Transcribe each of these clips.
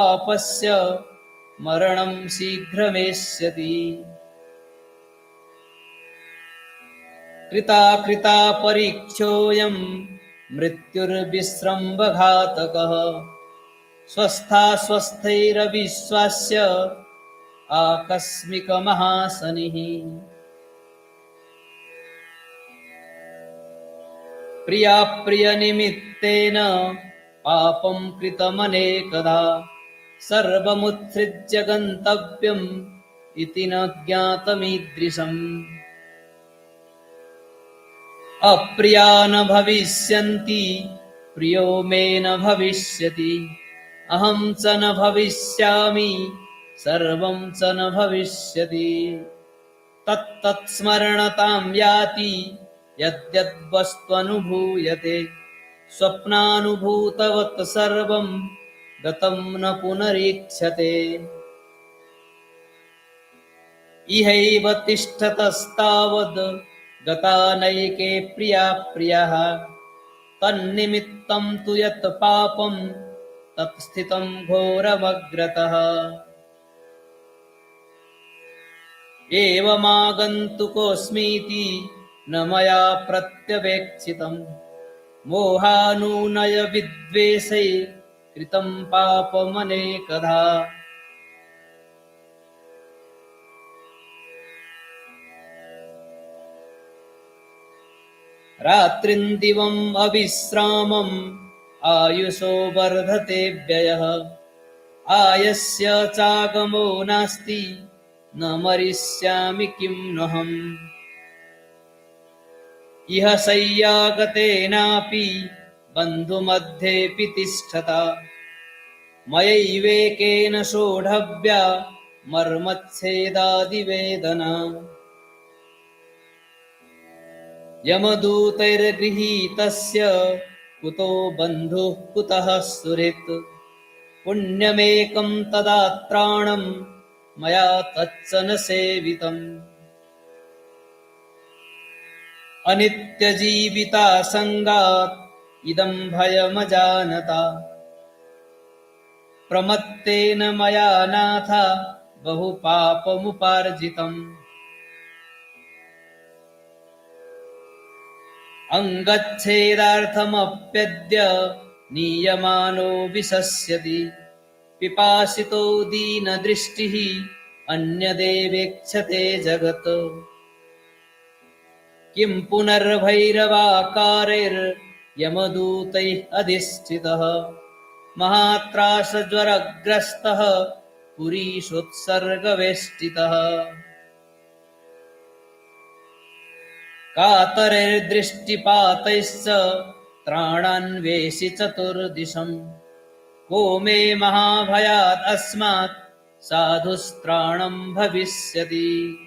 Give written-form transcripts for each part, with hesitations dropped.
पापस्य मरणं शीघ्रमेष्यति। कृता कृता परीक्षोऽयं मृत्युर्विस्रम्भघातकः। स्वस्थैरविश्वास्य आकस्मिकमहाशनिः। प्रियाप्रियनिमित्तेन पापं कृतमनेकधा सर्वमुत्सृज्य गन्तव्यम् इति न ज्ञातमीदृशम्। अप्रिया न भविष्यन्ति प्रियो मे न भविष्यति। अहं च न भविष्यामि सर्वं च न भविष्यति। तत्तत् स्मरणतां याति यद्यद्वस्त्वनुभूयते। स्वप्नानुभूतवत् सर्वं गतं न पुनरीक्षते। इहैव तिष्ठतस्तावद् गतानैके प्रियाप्रियः। तन्निमित्तं तु यत् पापं तत्स्थितं घोरमग्रतः। एवमागन्तुकोऽस्मीति न मया प्रत्यवेक्षितम्। मोहानुनयविद्वेषै कृतं पापमनेकधा। रात्रिन्दिवम् अविश्रामम् आयुषो वर्धते व्ययः। आयस्य चागमो नास्ति न मरिष्यामि किं नहम्। इह शय्यागतेनापि बन्धुमध्येऽपि तिष्ठता। मयैवेकेन सोढव्या मर्मच्छेदादिवेदना। यमदूतैर्गृहीतस्य कुतो बन्धुः कुतः सुहृत्। पुण्यमेकं तदात्राणं मया तच्च न सेवितम्। अनित्यजीवितासङ्गात् इदं भयमजानता। प्रमत्तेन मया नाथ बहुपापमुपार्जितम्। अङ्गच्छेदार्थमप्यद्य नीयमानो विशस्यति। पिपासितो दीनदृष्टिः अन्यदेवेक्षते जगत्। किं पुनर्भैरवाकारैर्यमदूतैः अधिष्ठितः। महात्रासज्वरग्रस्तः पुरीषोत्सर्गवेष्टितः। कातरैर्दृष्टिपातैश्च त्राणान्वेषि चतुर्दिशम्। को मे महाभयात् अस्मात् साधुस्त्राणं भविष्यति।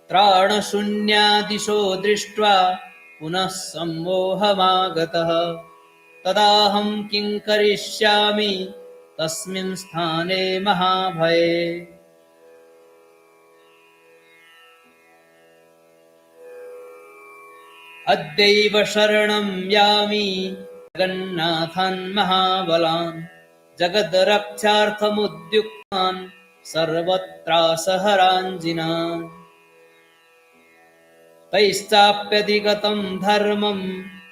त्राणशून्यादिशो दृष्ट्वा पुनः सम्मोहमागतः। तदाहं किं करिष्यामि तस्मिन् स्थाने महाभये। अद्यैव शरणं यामि जगन्नाथान् महाबलान्। जगद्रक्षार्थमुद्युक्तान् सर्वत्रासहराञ्जिनान्। तैश्चाप्यधिगतं धर्मं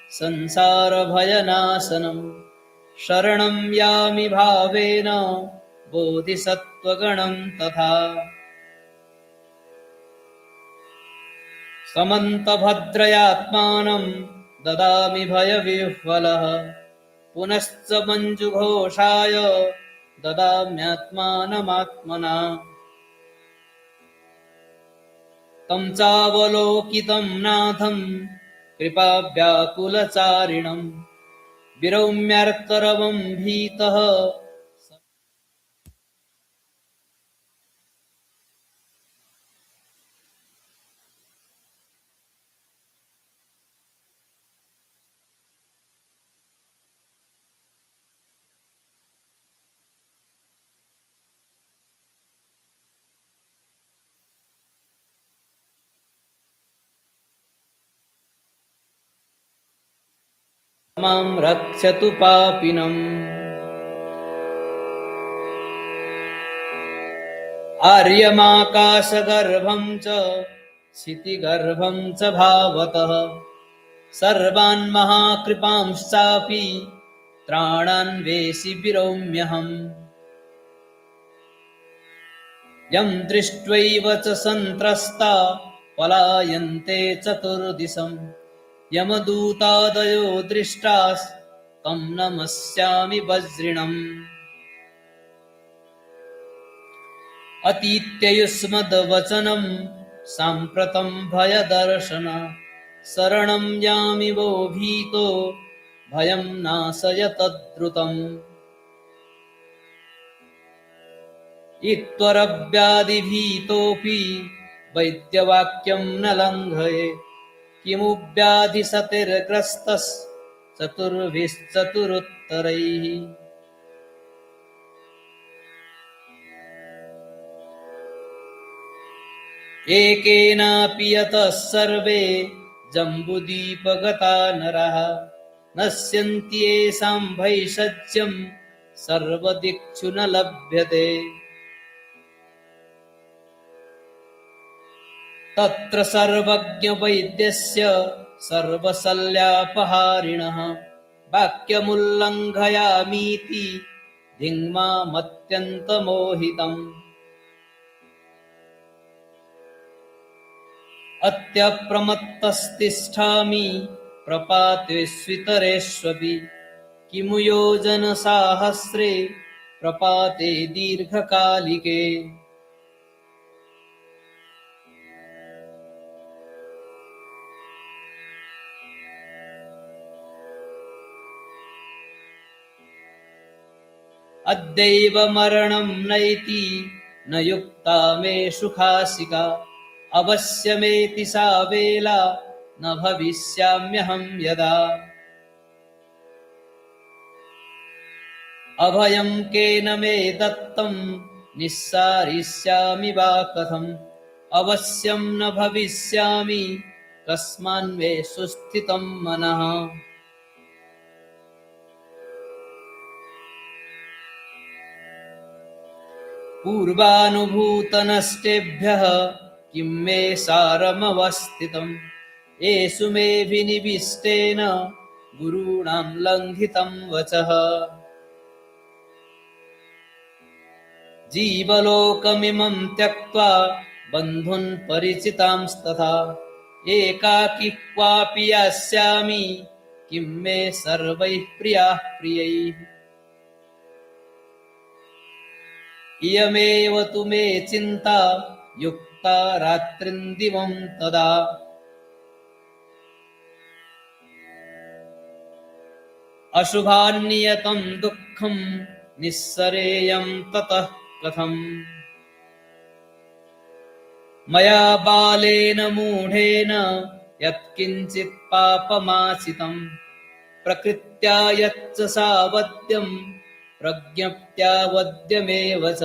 संसारभयनाशनं। शरणं यामि भावेन बोधिसत्त्वगणं तथा। समन्तभद्रयात्मानं ददामि भयविह्वलः। पुनश्च मञ्जुघोषाय ददाम्यात्मानमात्मना। तं चावलोकितं नाथं कृपाव्याकुलचारिणं। विरौम्यार्तरवं भीतः मां रक्षतु पापिनम्। आर्यमाकाशगर्भं च क्षितिगर्भं च भावतः सर्वान् महाकृपांश्चापि त्राणान् वेशि विरौम्यहम् यं दृष्ट्वैव च सन्त्रस्ता पलायन्ते चतुर्दिशं यमदूतादयो दृष्टास्तं नमस्यामि वज्रिणम् अतीत्ययुष्मद्वचनं साम्प्रतं भयदर्शन शरणं यामि वो भीतो भयं नाशयतद्रुतम् इत्वरव्याधिभीतोऽपि वैद्यवाक्यं न लङ्घये किमु व्याधिसतिर्ग्रस्तश्चतुर्भिश्चतुरुत्तरैः एकेनापि यतः सर्वे जम्बुदीपगता नरः नश्यन्ति येषां भैषज्यं सर्वदिक्षु न लभ्यते तत्र सर्वज्ञवैद्यस्य सर्वशल्यापहारिणः वाक्यमुल्लङ्घयामीति धिङ्मामत्यन्तमोहितम् अत्यप्रमत्तस्तिष्ठामि प्रपातेष्वितरेष्वपि किमु योजनसाहस्रे प्रपाते दीर्घकालिके अद्यैव मरणं नैति न युक्ता मे सुखासिका अवश्यमेति सा वेला न भविष्याम्यहं यदा अभयं केन मे दत्तं निस्सारिष्यामि वा कथम् अवश्यं न भविष्यामि कस्मान्मे सुस्थितं मनः पूर्वानुभूतनष्टेभ्यः किं मे सारमवस्थितम् येषु मे विनिविष्टेन गुरूणां लङ्घितं वचः जीवलोकमिमं त्यक्त्वा बन्धुन् परिचितांस्तथा एकाकी क्वापि यास्यामि किं मे सर्वैः प्रियाः प्रियैः इयमेव तु मे चिन्ता युक्ता रात्रिन्दिवं तदा अशुभान्नियतं दुःखं निःसरेयं ततः कथम् मया बालेन मूढेन यत्किञ्चित् पापमाचितं प्रकृत्या यच्च सावद्यं प्रज्ञप्त्यावद्यमेव च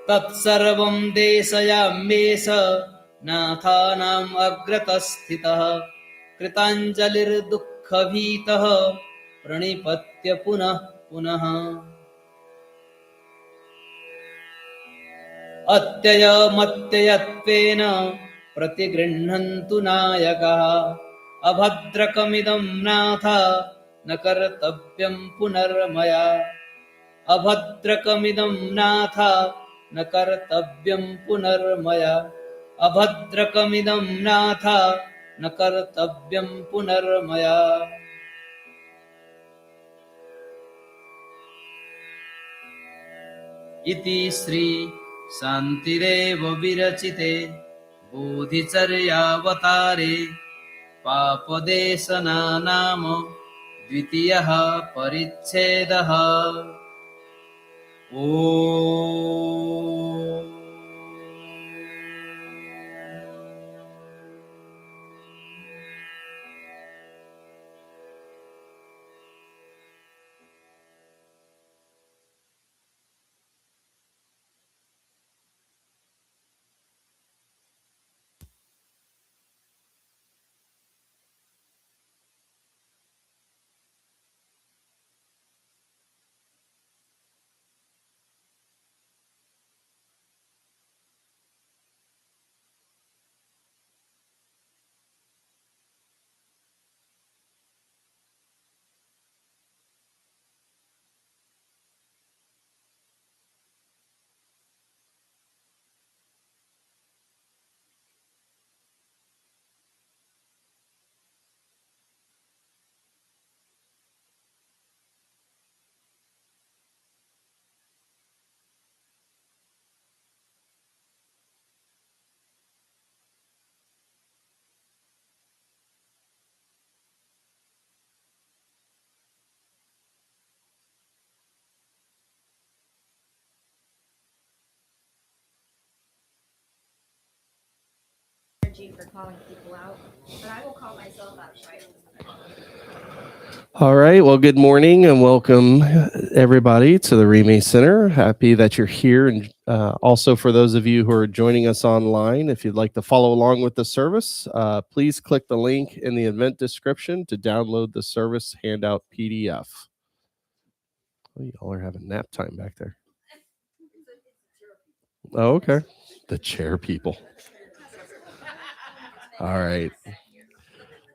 तत्सर्वं देशयाम्येष नाथानाम् अग्रतस्थितः कृताञ्जलिर्दुःखभीतः प्रणिपत्य पुनः पुनः अत्ययमत्ययत्वेन प्रतिगृह्णन्तु नायकः अभद्रकमिदं नाथ न कर्तव्यं पुनर्मया अभद्रकमिदं नाथ न कर्तव्यं पुनर्मया अभद्रकमिदं नाथ न कर्तव्यं पुनर्मया इति श्री शान्तिरेव विरचिते बोधिचर्यावतारे पापदेशना नाम द्वितीयः परिच्छेदः ॐ energy for calling people out, but I will call myself out right. All right. Well, good morning and welcome everybody to the Rime Center. Happy that you're here. And also for those of you who are joining us online, if you'd like to follow along with the service, please click the link in the event description to download the service handout PDF. Oh, y'all are having nap time back there. Oh, okay. The chair people. All right.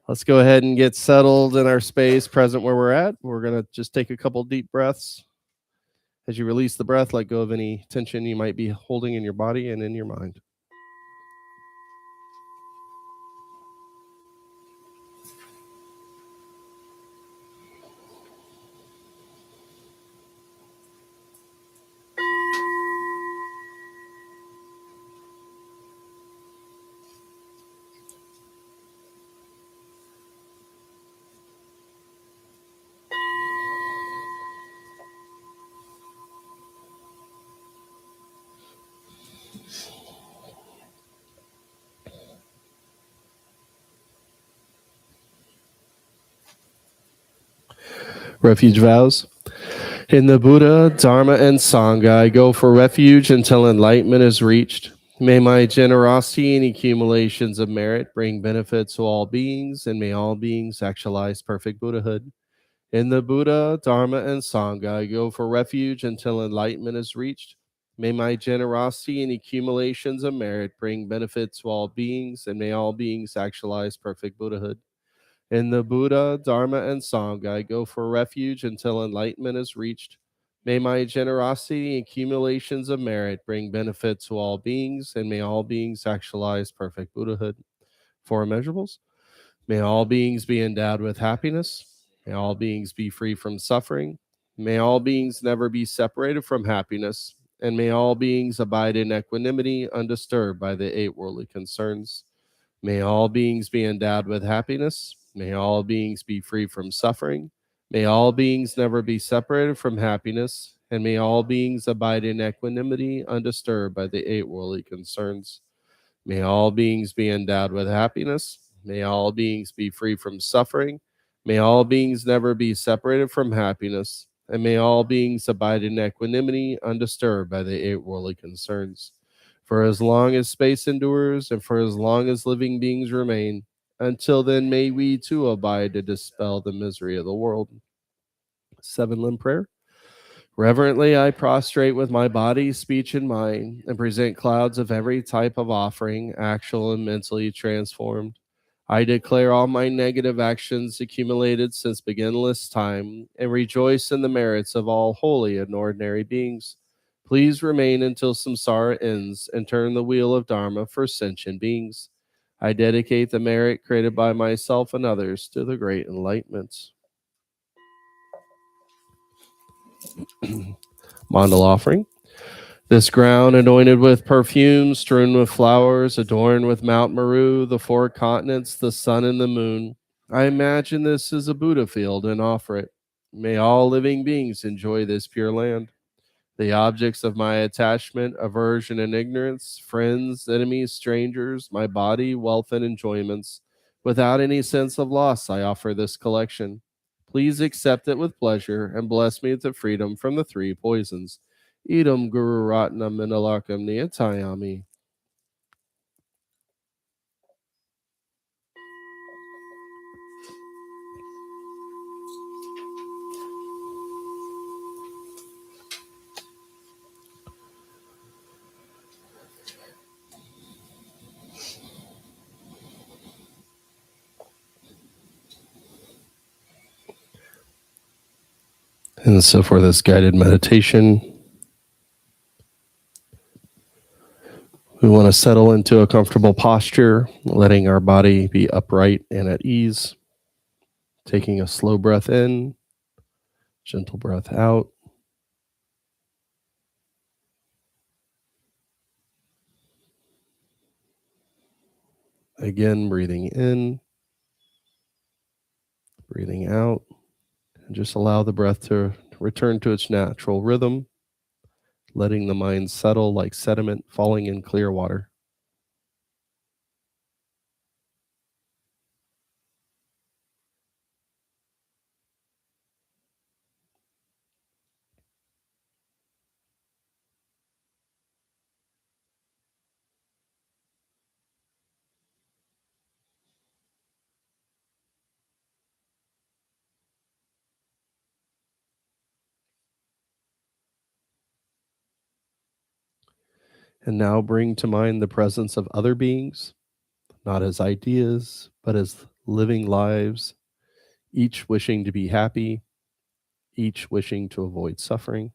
Let's go ahead and get settled in our space, present where we're at. We're going to just take a couple deep breaths. As you release the breath, let go of any tension you might be holding in your body and in your mind. Refuge vows. In the Buddha, Dharma, and Sangha, I go for refuge until enlightenment is reached. May my generosity and accumulations of merit bring benefit to all beings, and may all beings actualize perfect Buddhahood. In the Buddha, Dharma, and Sangha, I go for refuge until enlightenment is reached. May my generosity and accumulations of merit bring benefit to all beings, and may all beings actualize perfect Buddhahood. In the Buddha, Dharma, and Sangha, I go for refuge until enlightenment is reached. May my generosity and accumulations of merit bring benefit to all beings, and may all beings actualize perfect Buddhahood. For immeasurables, may all beings be endowed with happiness. May all beings be free from suffering. May all beings never be separated from happiness. And may all beings abide in equanimity, undisturbed by the eight worldly concerns. May all beings be endowed with happiness. May all beings be free from suffering. May all beings never be separated from happiness. And may all beings abide in equanimity, undisturbed by the eight worldly concerns. May all beings be endowed with happiness. May all beings be free from suffering. May all beings never be separated from happiness. And may all beings abide in equanimity, undisturbed by the eight worldly concerns. For as long as space endures, and for as long as living beings remain, until then may we too abide to dispel the misery of the world. 7-limb prayer. Reverently, I prostrate with my body, speech, and mind, and present clouds of every type of offering, actual and mentally transformed. I declare all my negative actions accumulated since beginningless time, and rejoice in the merits of all holy and ordinary beings. Please remain until samsara ends, and turn the wheel of Dharma for sentient beings. I dedicate the merit created by myself and others to the great enlightenment. Mandala offering. This ground anointed with perfume, strewn with flowers, adorned with Mount Meru, the four continents, the sun and the moon. I imagine this is a Buddha field and offer it. May all living beings enjoy this pure land. The objects of my attachment, aversion, and ignorance, friends, enemies, strangers, my body, wealth, and enjoyments. Without any sense of loss, I offer this collection. Please accept it with pleasure and bless me with the freedom from the three poisons. Idam Guru Ratnam Minalakam Niyatayami. And so for this guided meditation, we want to settle into a comfortable posture, letting our body be upright and at ease. Taking a slow breath in, gentle breath out. Again, breathing in, breathing out. And just allow the breath to return to its natural rhythm, letting the mind settle like sediment falling in clear water. And now bring to mind the presence of other beings, not as ideas, but as living lives, each wishing to be happy, each wishing to avoid suffering.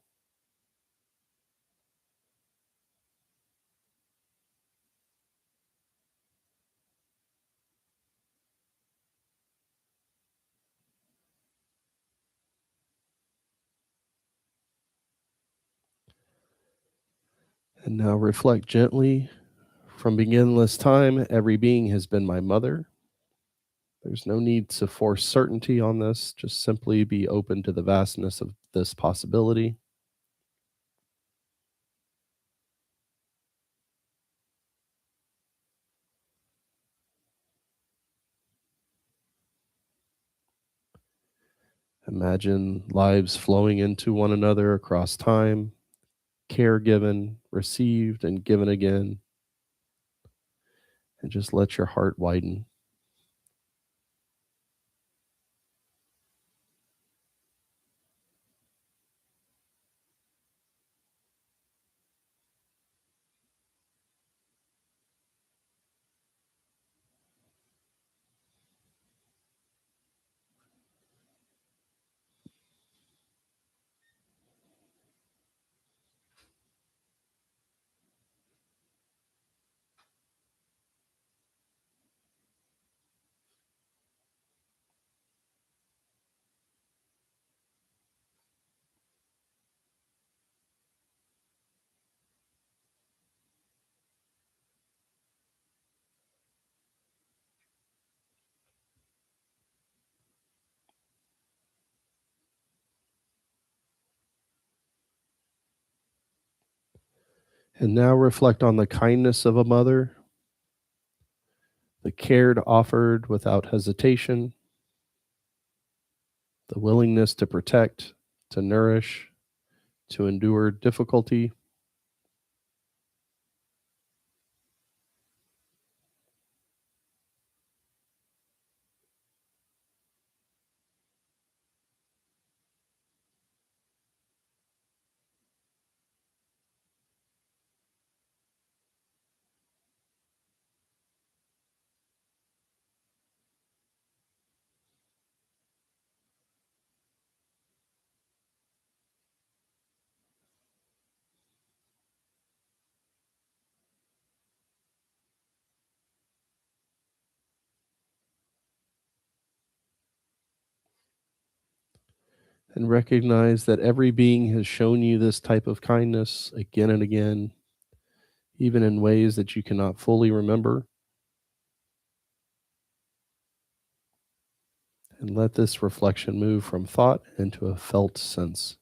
And now reflect gently. From beginless time, every being has been my mother. There's no need to force certainty on this. Just simply be open to the vastness of this possibility. Imagine lives flowing into one another across time, care given, received, and given again. And just let your heart widen. And now reflect on the kindness of a mother, the care offered without hesitation, the willingness to protect, to nourish, to endure difficulty. And recognize that every being has shown you this type of kindness again and again, even in ways that you cannot fully remember. And let this reflection move from thought into a felt sense.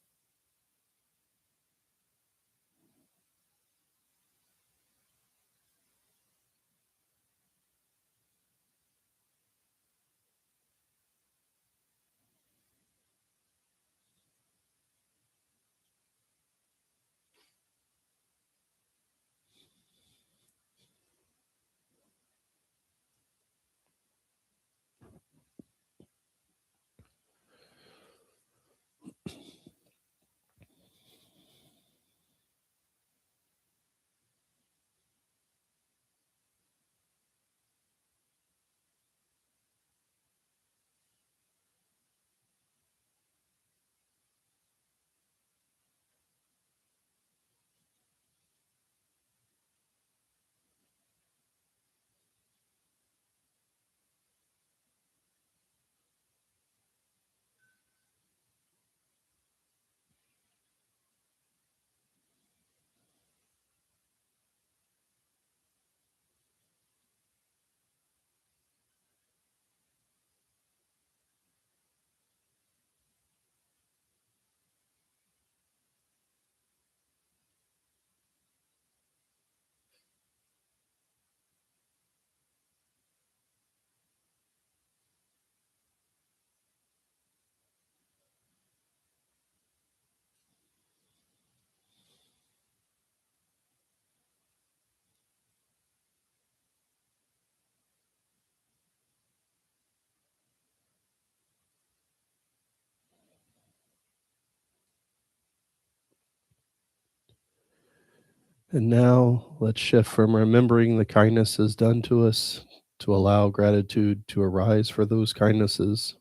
And now let's shift from remembering the kindnesses done to us to allow gratitude to arise for those kindnesses.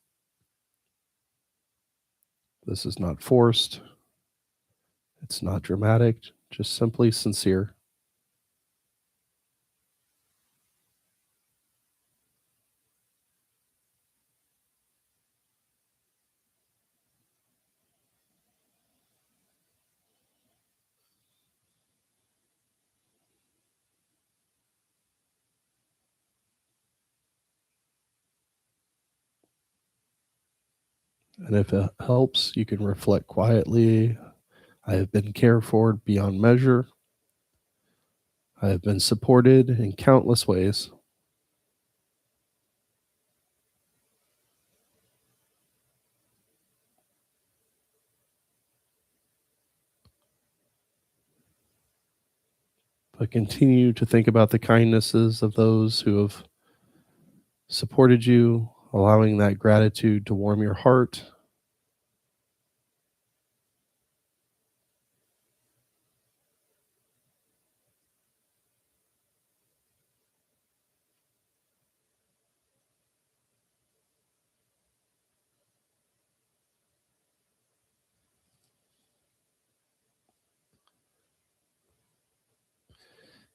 This is not forced. It's not dramatic, just simply sincere. And if it helps, you can reflect quietly. I have been cared for beyond measure. I have been supported in countless ways. But continue to think about the kindnesses of those who have supported you, allowing that gratitude to warm your heart.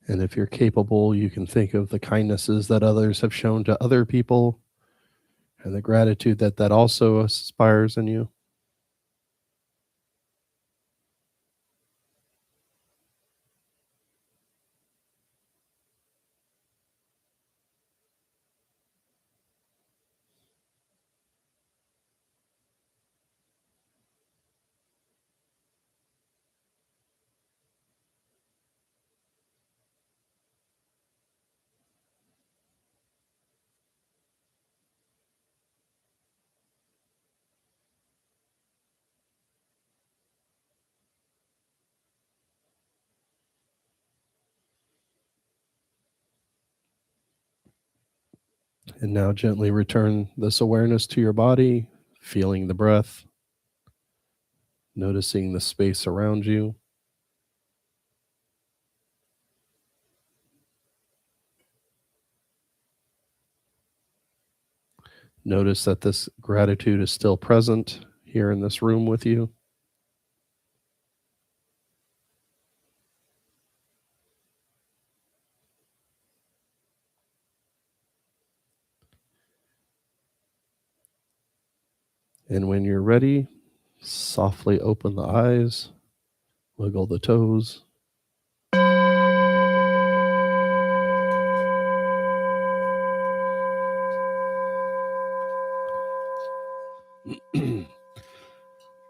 And if you're capable, you can think of the kindnesses that others have shown to other people and the gratitude that that also inspires in you. And now gently return this awareness to your body, feeling the breath, noticing the space around you. Notice that this gratitude is still present here in this room with you. And when you're ready, softly open the eyes, wiggle the toes.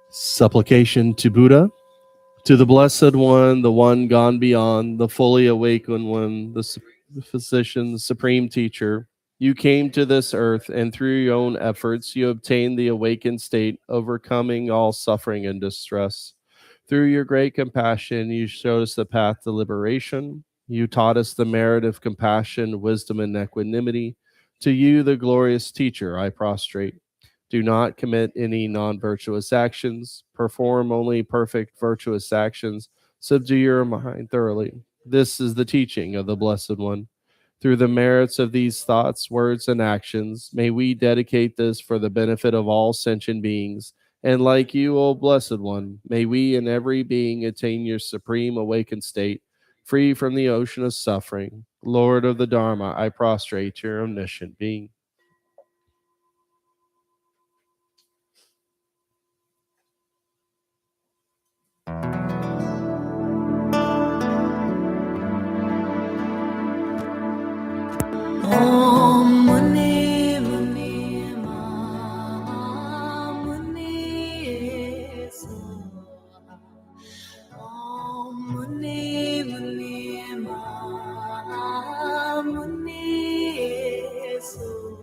Supplication to Buddha, to the Blessed One, the one gone beyond, the fully awakened one, the physician, the supreme teacher. You came to this earth, and through your own efforts, you obtained the awakened state, overcoming all suffering and distress. Through your great compassion, you showed us the path to liberation. You taught us the merit of compassion, wisdom, and equanimity. To you, the glorious teacher, I prostrate. Do not commit any non-virtuous actions. Perform only perfect virtuous actions. Subdue your mind thoroughly. This is the teaching of the Blessed One. Through the merits of these thoughts, words, and actions, may we dedicate this for the benefit of all sentient beings. And like you, O Blessed One, may we and every being attain your supreme awakened state, free from the ocean of suffering. Lord of the Dharma, I prostrate your omniscient being. Om Muni Muni Ma Muni Soha. Om Muni Muni Ma Muni Soha.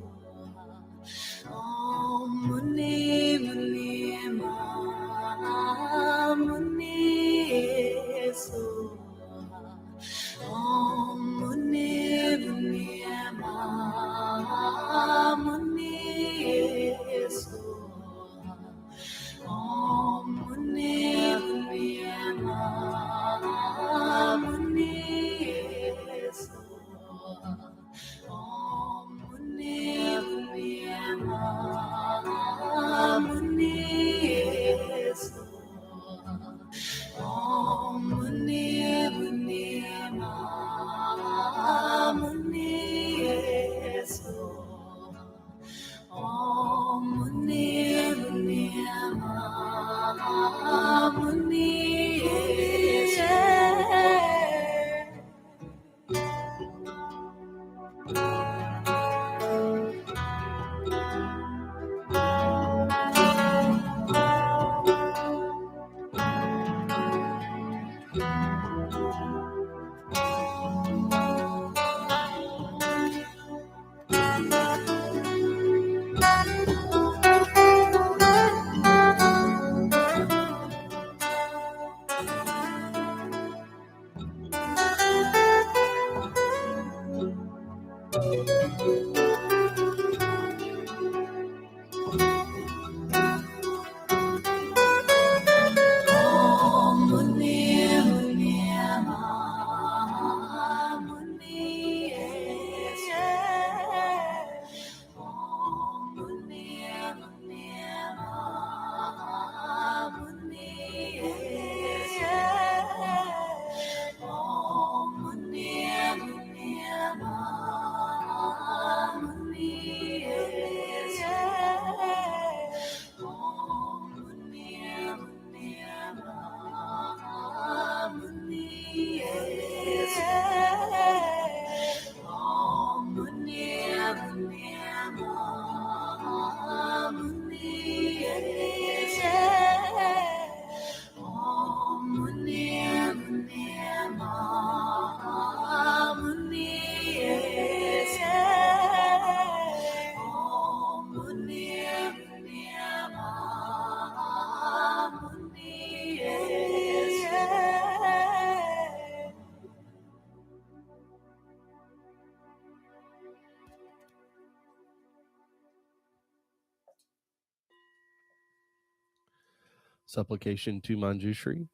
Supplication to Manjushri.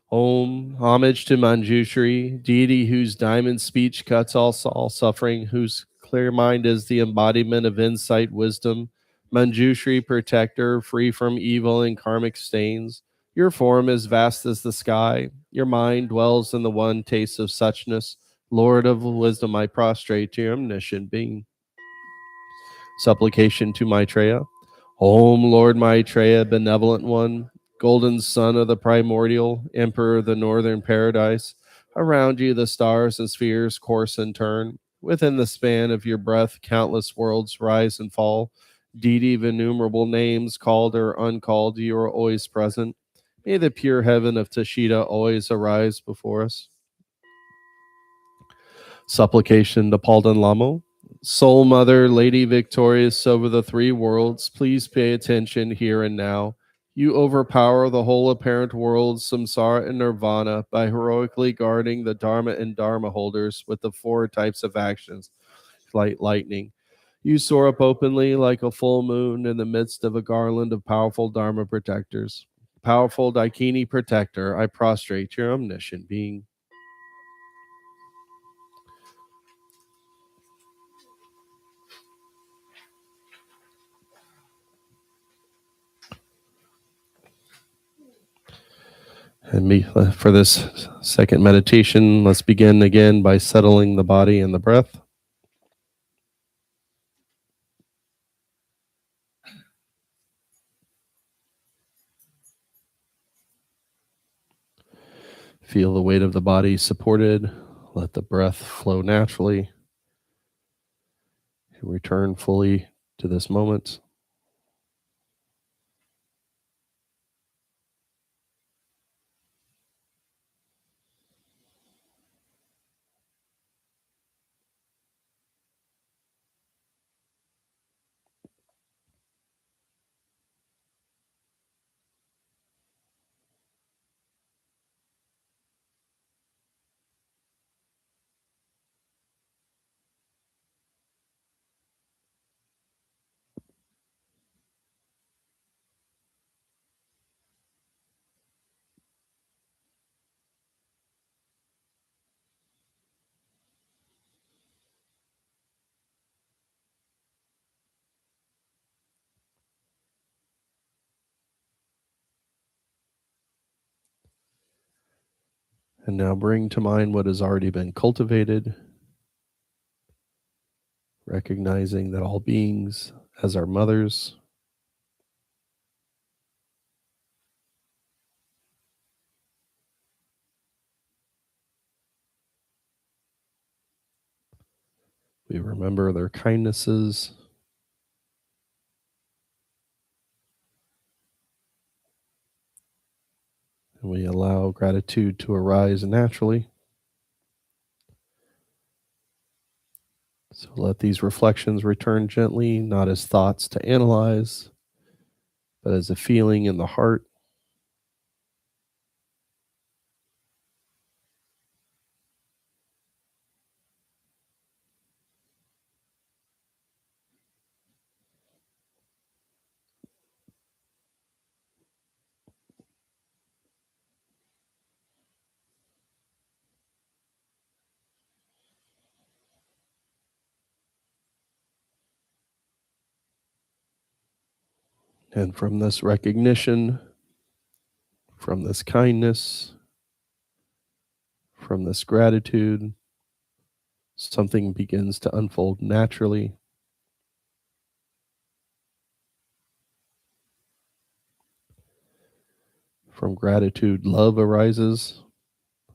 Om, homage to Manjushri, deity whose diamond speech cuts all suffering, whose clear mind is the embodiment of insight, wisdom. Manjushri, protector, free from evil and karmic stains. Your form is vast as the sky. Your mind dwells in the one taste of suchness. Lord of wisdom, I prostrate to your omniscient being. Supplication to Maitreya. Om, Lord Maitreya, benevolent one, golden son of the primordial, emperor of the northern paradise. Around you the stars and spheres course and turn. Within the span of your breath, countless worlds rise and fall. Deity of innumerable names, called or uncalled, you are always present. May the pure heaven of Tashida always arise before us. Supplication to Palden Lamo. Soul Mother, Lady victorious over the three worlds, please pay attention here and now. You overpower the whole apparent worlds, samsara and nirvana, by heroically guarding the Dharma and Dharma holders with the four types of actions, like lightning. You soar up openly like a full moon in the midst of a garland of powerful Dharma protectors. Powerful Daikini protector, I prostrate your omniscient being. And for this second meditation, let's begin again by settling the body and the breath. Feel the weight of the body supported. Let the breath flow naturally. Return fully to this moment. And now bring to mind what has already been cultivated, recognizing that all beings, as our mothers, We remember their kindnesses. And we allow gratitude to arise naturally. So let these reflections return gently, not as thoughts to analyze, but as a feeling in the heart. And from this recognition, from this kindness, from this gratitude, something begins to unfold naturally. From gratitude, love arises.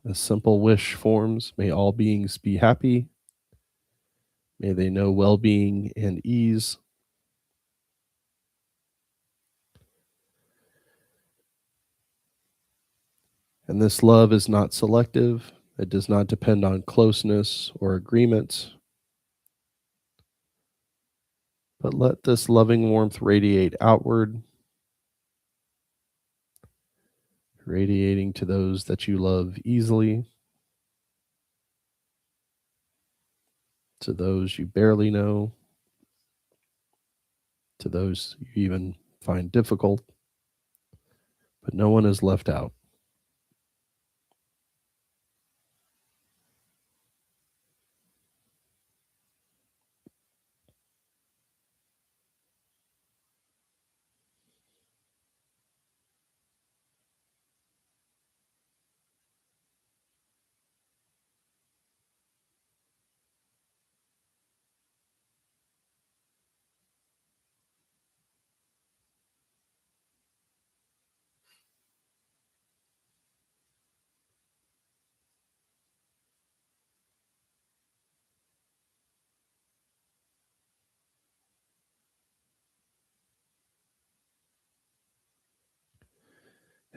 A simple wish forms. May all beings be happy. May they know well-being and ease. And this love is not selective. It does not depend on closeness or agreement. But let this loving warmth radiate outward, radiating to those that you love easily, to those you barely know, to those you even find difficult, but no one is left out.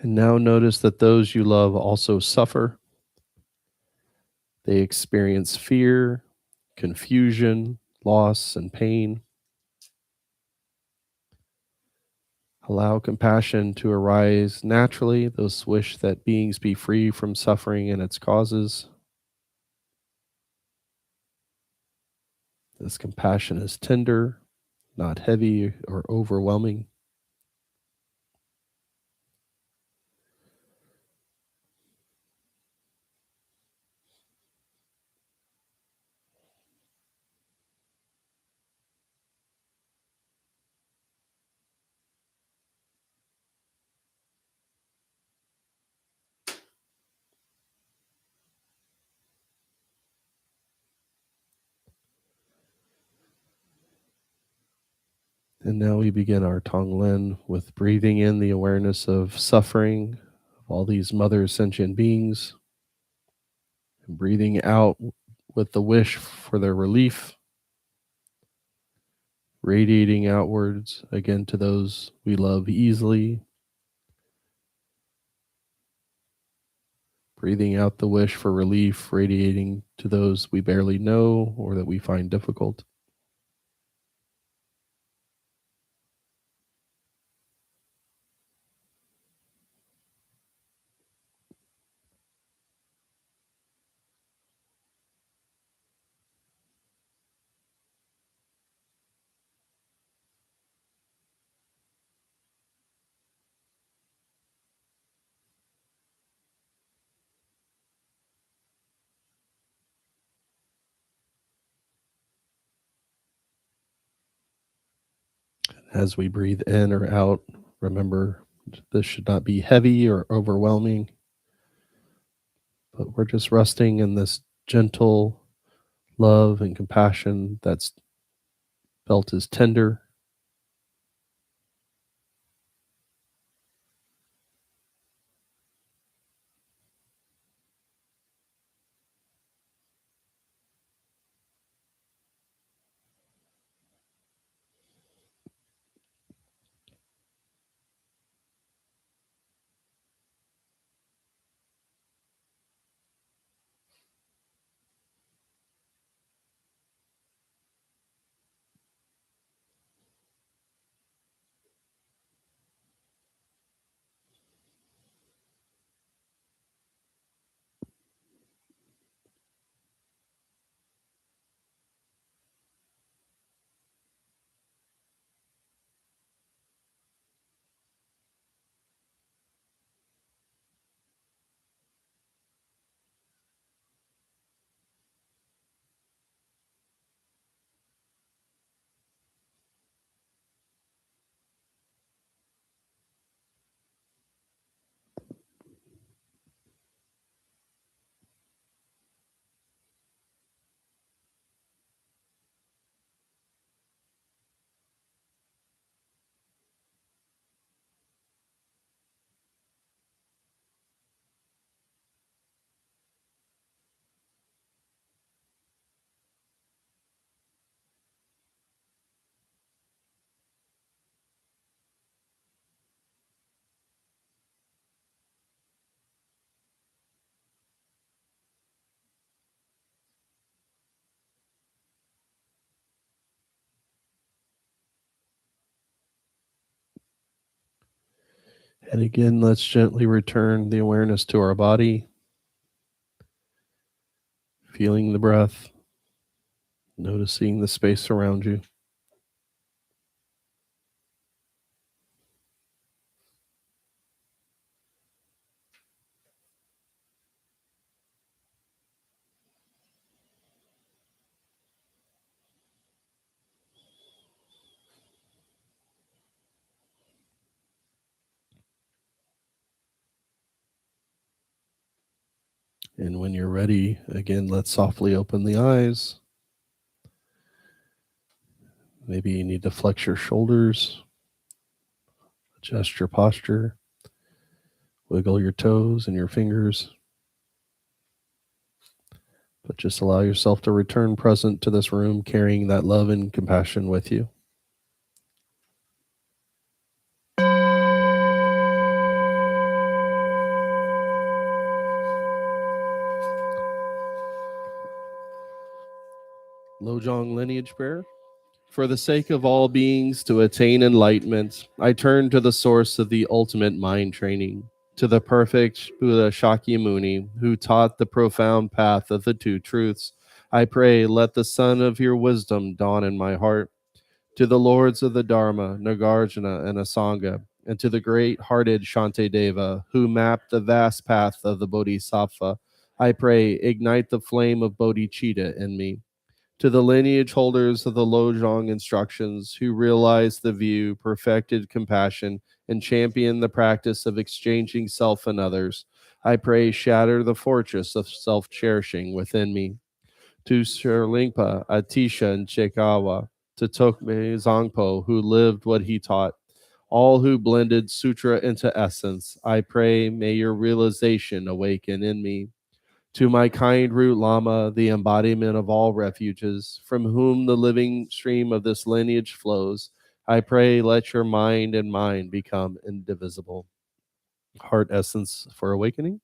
And now notice that those you love also suffer. They experience fear, confusion, loss, and pain. Allow compassion to arise naturally. Those wish that beings be free from suffering and its causes. This compassion is tender, not heavy or overwhelming. And now we begin our Tonglen with breathing in the awareness of suffering of all these mother sentient beings, and breathing out with the wish for their relief, radiating outwards again to those we love easily, breathing out the wish for relief, radiating to those we barely know or that we find difficult. As we breathe in or out, remember this should not be heavy or overwhelming, but we're just resting in this gentle love and compassion that's felt as tender. And again, let's gently return the awareness to our body, feeling the breath, noticing the space around you. And when you're ready, again, let's softly open the eyes. Maybe you need to flex your shoulders, adjust your posture, wiggle your toes and your fingers. But just allow yourself to return present to this room, carrying that love and compassion with you. Lojong lineage prayer. For the sake of all beings to attain enlightenment, I turn to the source of the ultimate mind training, to the perfect Buddha Shakyamuni, who taught the profound path of the two truths. I pray, let the sun of your wisdom dawn in my heart. To the lords of the Dharma, Nagarjuna and Asanga, and to the great-hearted Shantideva, who mapped the vast path of the Bodhisattva, I pray, ignite the flame of bodhicitta in me. To the lineage holders of the Lojong instructions, who realized the view, perfected compassion, and championed the practice of exchanging self and others, I pray, shatter the fortress of self-cherishing within me. To Sherlingpa, Atisha, and Chekawa, to Tokme Zangpo, who lived what he taught, all who blended sutra into essence, I pray, may your realization awaken in me. To my kind root Lama, the embodiment of all refuges, from whom the living stream of this lineage flows, I pray, let your mind and mine become indivisible. Heart essence for awakening.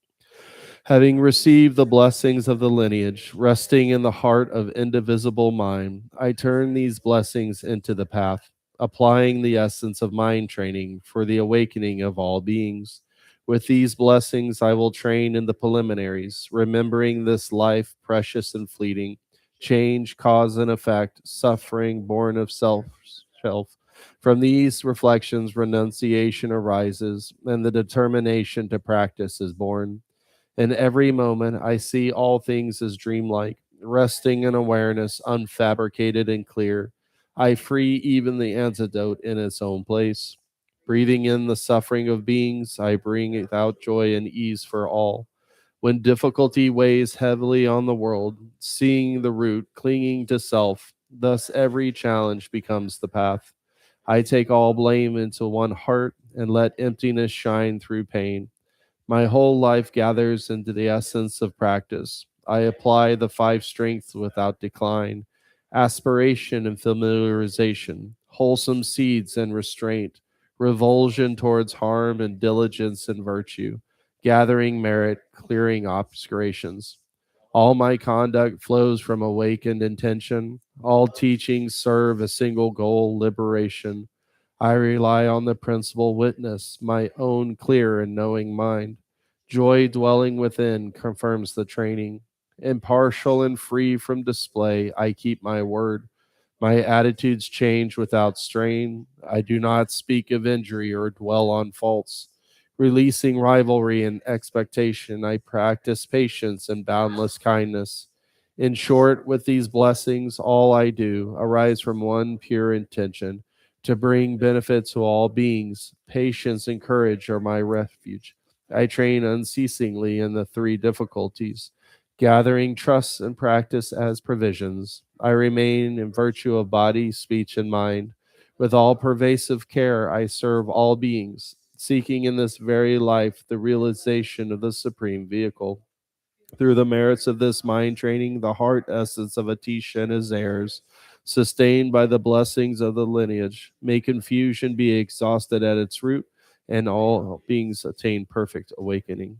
Having received the blessings of the lineage, resting in the heart of indivisible mind, I turn these blessings into the path, applying the essence of mind training for the awakening of all beings. With these blessings, I will train in the preliminaries, remembering this life precious and fleeting, change, cause and effect, suffering born of self. From these reflections, renunciation arises, and the determination to practice is born. In every moment, I see all things as dreamlike, resting in awareness, unfabricated and clear. I free even the antidote in its own place. Breathing in the suffering of beings, I bring about joy and ease for all. When difficulty weighs heavily on the world, seeing the root, clinging to self, thus every challenge becomes the path. I take all blame into one heart and let emptiness shine through pain. My whole life gathers into the essence of practice. I apply the five strengths without decline, aspiration and familiarization, wholesome seeds and restraint, revulsion towards harm and diligence and virtue, gathering merit, clearing obscurations. All my conduct flows from awakened intention. All teachings serve a single goal, liberation. I rely on the principal witness, my own clear and knowing mind. Joy dwelling within confirms the training. Impartial and free from display, I keep my word. My attitudes change without strain. I do not speak of injury or dwell on faults. Releasing rivalry and expectation, I practice patience and boundless kindness. In short, with these blessings, all I do arise from one pure intention to bring benefit to all beings. Patience and courage are my refuge. I train unceasingly in the three difficulties, gathering trust and practice as provisions. I remain in virtue of body, speech, and mind. With all pervasive care, I serve all beings, seeking in this very life the realization of the supreme vehicle. Through the merits of this mind training, the heart essence of Atisha and his heirs, sustained by the blessings of the lineage, may confusion be exhausted at its root, and all beings attain perfect awakening.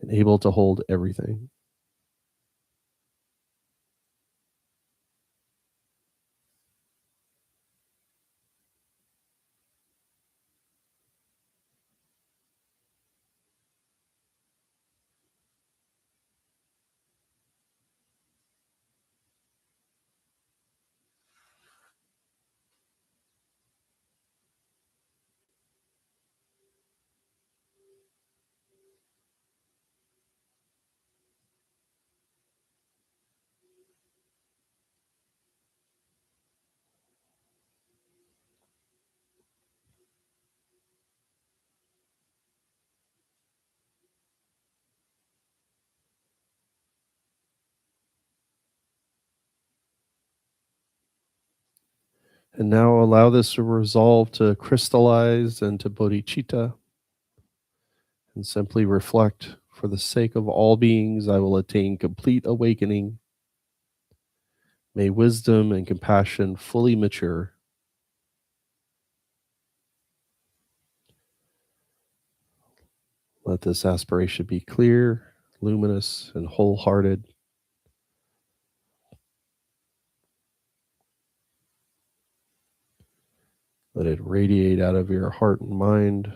and able to hold everything. And now allow this resolve to crystallize into bodhicitta and simply reflect, for the sake of all beings, I will attain complete awakening. May wisdom and compassion fully mature. Let this aspiration be clear, luminous, and wholehearted. Let it radiate out of your heart and mind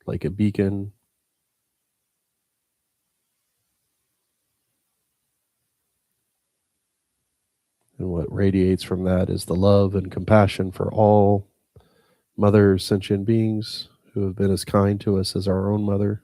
like a beacon. And what radiates from that is the love and compassion for all mother sentient beings who have been as kind to us as our own mother.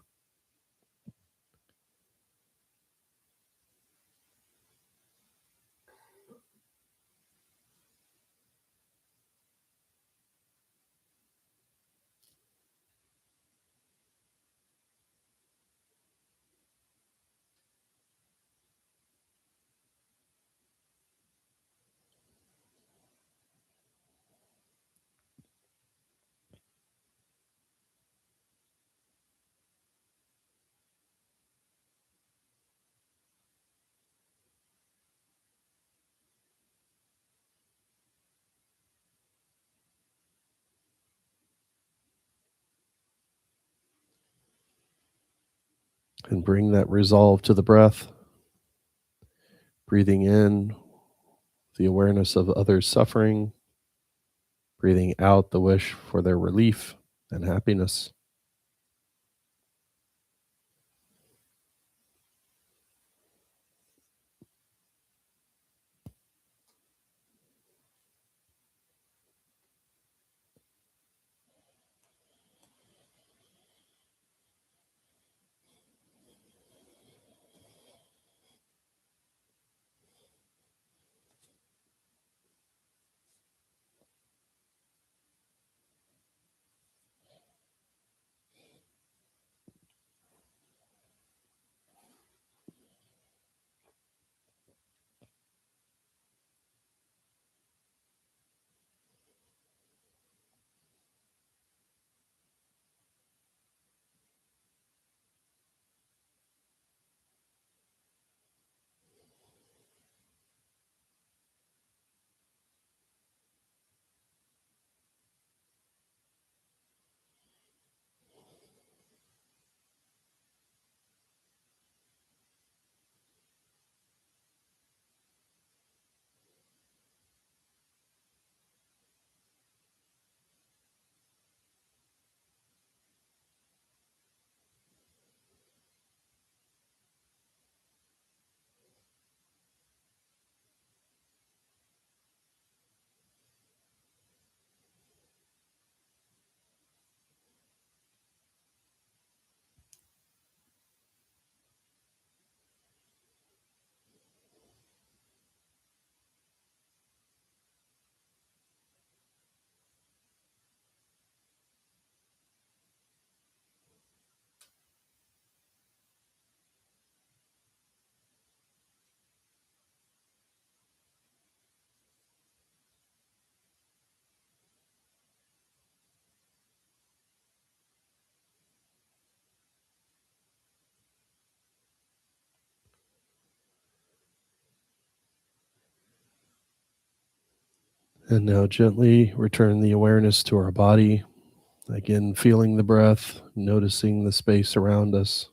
And bring that resolve to the breath, breathing in the awareness of others' suffering, breathing out the wish for their relief and happiness. And now gently return the awareness to our body. Again, feeling the breath, noticing the space around us.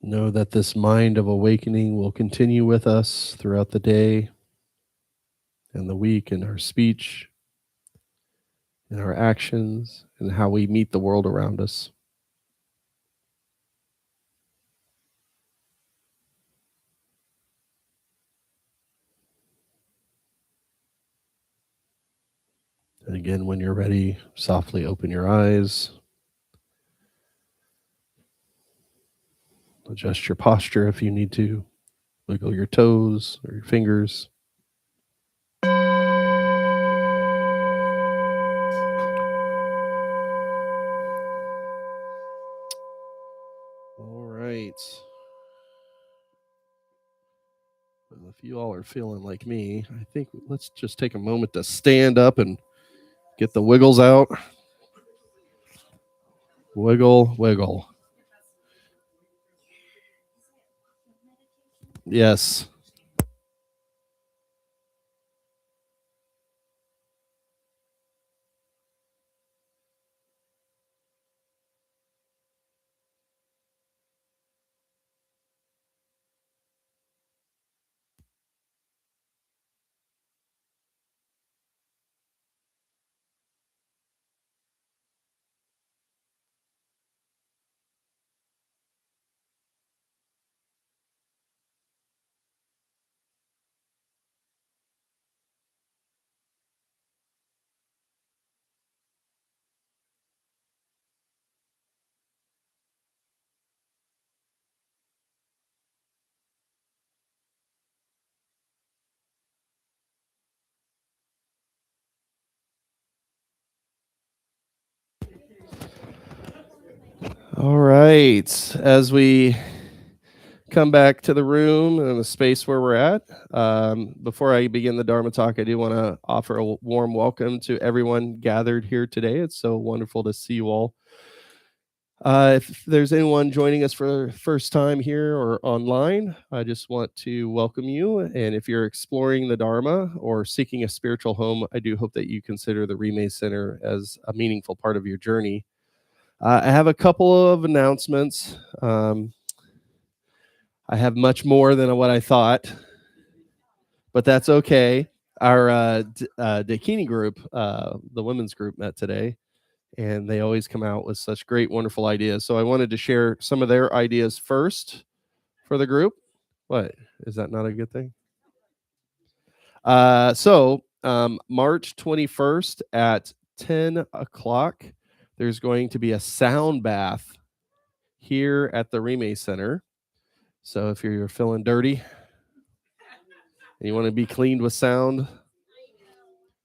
Know that this mind of awakening will continue with us throughout the day and the week, in our speech, in our actions, and how we meet the world around us. And again, when you're ready, softly open your eyes. Adjust your posture if you need to. Wiggle your toes or your fingers. All right. Well, if you all are feeling like me, I think let's just take a moment to stand up and get the wiggles out. Wiggle, wiggle. Yes. All right. As we come back to the room and the space where we're at, before I begin the Dharma talk, I do want to offer a warm welcome to everyone gathered here today. It's so wonderful to see you all. If there's anyone joining us for the first time here or online, I just want to welcome you. And if you're exploring the Dharma or seeking a spiritual home, I do hope that you consider the Rime Center as a meaningful part of your journey. I have a couple of announcements. I have much more than what I thought, but that's okay. Our Dakini group, the women's group, met today, and they always come out with such great, wonderful ideas. So I wanted to share some of their ideas first for the group. What? Is that not a good thing? March 21st at 10 o'clock, there's going to be a sound bath here at the Rime Center. So if you're feeling dirty and you want to be cleaned with sound,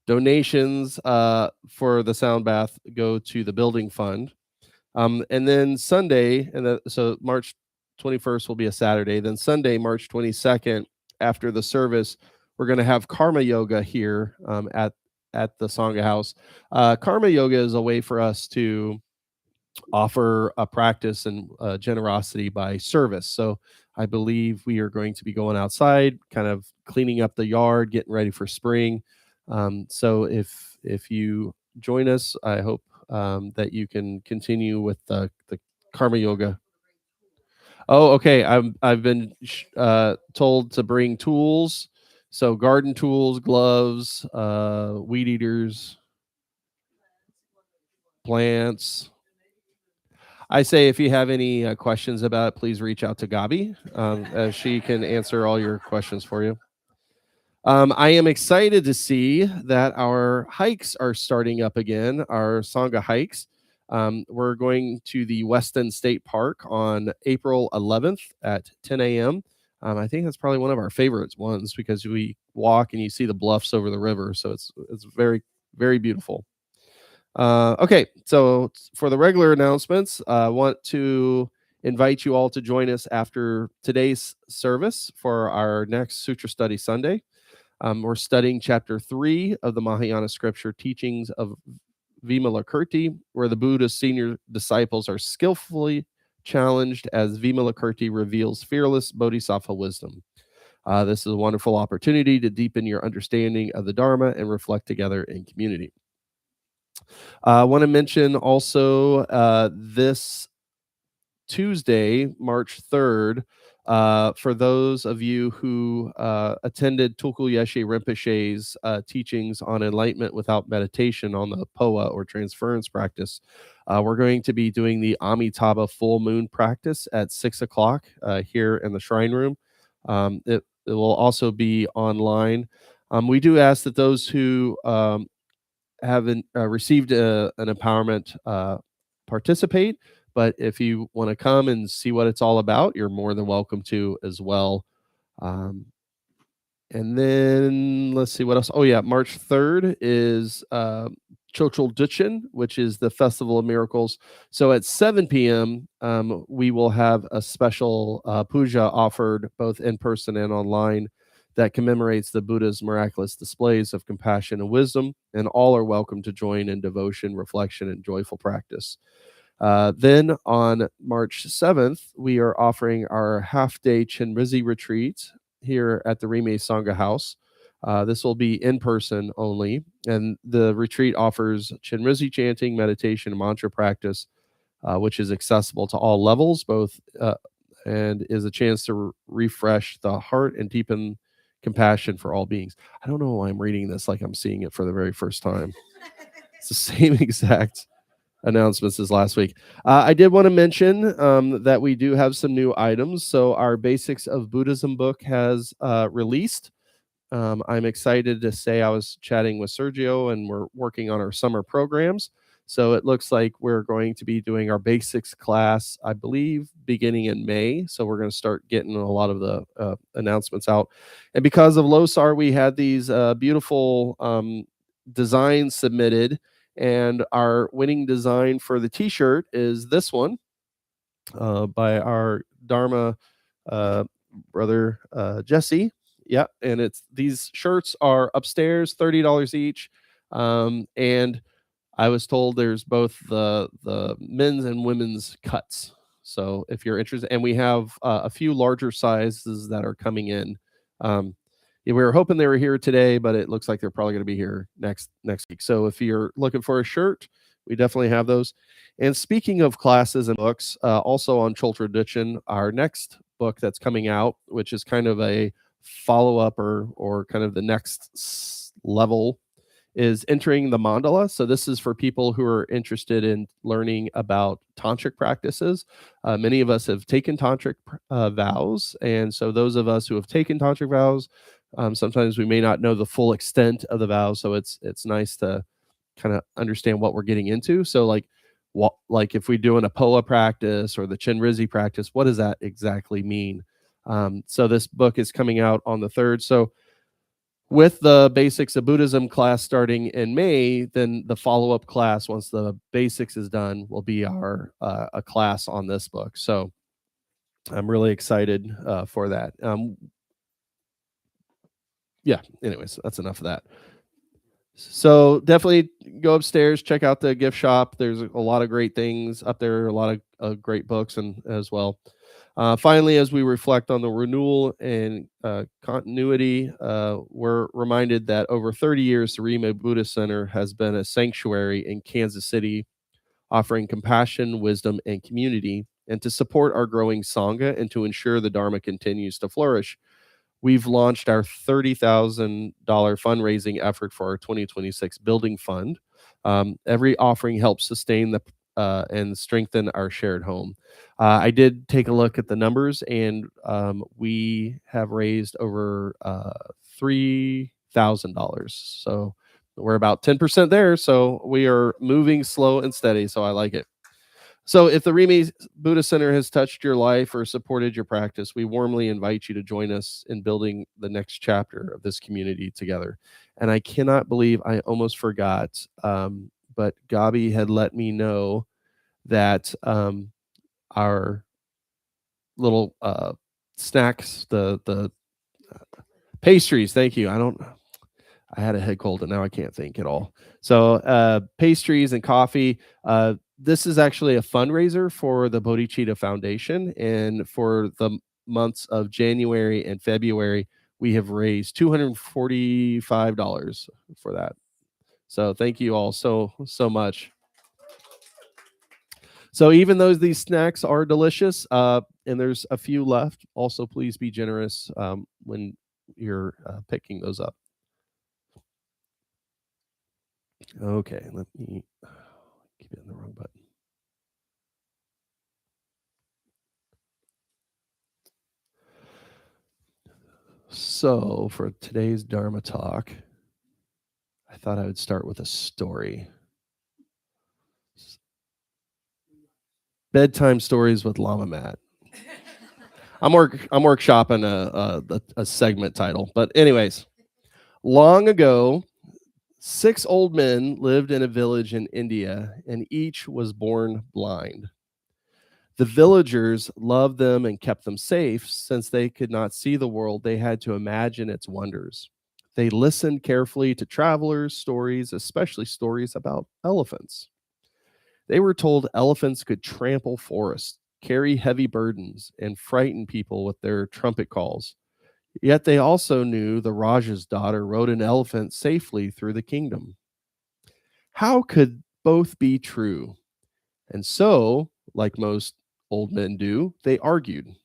donations for the sound bath go to the building fund. And then Sunday, so March 21st will be a Saturday. Then Sunday, March 22nd, after the service, we're going to have karma yoga here at the Sangha House. Karma yoga is a way for us to offer a practice and generosity by service. So I believe we are going to be going outside, kind of cleaning up the yard, getting ready for spring. So if you join us, I hope that you can continue with the karma yoga. Oh, okay. I've been told to bring tools, so garden tools, gloves, weed eaters, plants. I say if you have any questions about it, please reach out to Gabi, as she can answer all your questions for you. I am excited to see that our hikes are starting up again, our Sangha hikes. We're going to the Weston State Park on April 11th at 10 a.m. I think that's probably one of our favorite ones because we walk and you see the bluffs over the river. So it's very, very beautiful. Okay, so for the regular announcements, I want to invite you all to join us after today's service for our next Sutra Study Sunday. We're studying chapter 3 of the Mahayana scripture teachings of Vimalakirti, where the Buddha's senior disciples are skillfully challenged as Vimalakirti reveals fearless bodhisattva wisdom. This is a wonderful opportunity to deepen your understanding of the Dharma and reflect together in community. I want to mention also this Tuesday, March 3rd, for those of you who attended Tulku Yeshe Rinpoche's teachings on enlightenment without meditation on the POA or transference practice, we're going to be doing the Amitabha full moon practice at 6 o'clock here in the shrine room. It will also be online. We do ask that those who haven't received an empowerment participate, but if you want to come and see what it's all about, you're more than welcome to as well. And then let's see what else. Oh yeah, March 3rd is Chochol Duchen, which is the Festival of Miracles. So at 7 p.m., we will have a special puja offered both in person and online that commemorates the Buddha's miraculous displays of compassion and wisdom, and all are welcome to join in devotion, reflection, and joyful practice. Then on March 7th, we are offering our half-day Chenrezig retreat here at the Rime Sangha House. This will be in person only, and the retreat offers Chenrezig chanting, meditation, and mantra practice, which is accessible to all levels, both and is a chance to refresh the heart and deepen compassion for all beings. I don't know why I'm reading this like I'm seeing it for the very first time. It's the same exact announcements as last week. I did want to mention that we do have some new items. So our Basics of Buddhism book has released. I'm excited to say I was chatting with Sergio and we're working on our summer programs. So it looks like we're going to be doing our basics class, I believe, beginning in May. So we're going to start getting a lot of the announcements out. And because of LOSAR, we had these beautiful designs submitted. And our winning design for the t-shirt is this one by our Dharma brother Jesse. Yeah, and these shirts are upstairs, $30 each. And I was told there's both the men's and women's cuts. So if you're interested, and we have a few larger sizes that are coming in. Yeah, we were hoping they were here today, but it looks like they're probably going to be here next week. So if you're looking for a shirt, we definitely have those. And speaking of classes and books, also on Chochol Duchen, our next book that's coming out, which is kind of a follow-up or kind of the next level, is Entering the Mandala. So this is for people who are interested in learning about tantric practices. Many of us have taken tantric vows, and so those of us who have taken tantric vows, sometimes we may not know the full extent of the vows. So it's nice to kind of understand what we're getting into. So like if we're doing a POA practice or the Chenrezig practice, what does that exactly mean? So this book is coming out on the 3rd. So with the Basics of Buddhism class starting in May, then the follow-up class, once the basics is done, will be our a class on this book. So I'm really excited for that. Yeah, anyways, that's enough of that. So definitely go upstairs, check out the gift shop. There's a lot of great things up there, a lot of great books and as well. Finally, as we reflect on the renewal and continuity, we're reminded that over 30 years, the Rime Buddhist Center has been a sanctuary in Kansas City, offering compassion, wisdom, and community. And to support our growing Sangha and to ensure the Dharma continues to flourish, we've launched our $30,000 fundraising effort for our 2026 building fund. Every offering helps sustain and strengthen our shared home. I did take a look at the numbers, and we have raised over $3,000. So we're about 10% there. So we are moving slow and steady. So I like it. So if the Rime Buddhist Center has touched your life or supported your practice, we warmly invite you to join us in building the next chapter of this community together. And I cannot believe I almost forgot, but Gabi had let me know that our little snacks, the pastries, thank you. I had a head cold and now I can't think at all. So pastries and coffee. This is actually a fundraiser for the Bodhicitta Foundation. And for the months of January and February, we have raised $245 for that. So thank you all so much. So even though these snacks are delicious, and there's a few left, also please be generous when you're picking those up. Okay, let me keep hitting the wrong button. So for today's Dharma talk, I thought I would start with a story. Bedtime stories with Lama Matt. I'm workshopping a segment title, but anyways, long ago, 6 old men lived in a village in India, and each was born blind. The villagers loved them and kept them safe since they could not see the world. They had to imagine its wonders. They listened carefully to travelers' stories, especially stories about elephants. They were told elephants could trample forests, carry heavy burdens, and frighten people with their trumpet calls. Yet they also knew the Raja's daughter rode an elephant safely through the kingdom. How could both be true? And so, like most old men do, they argued.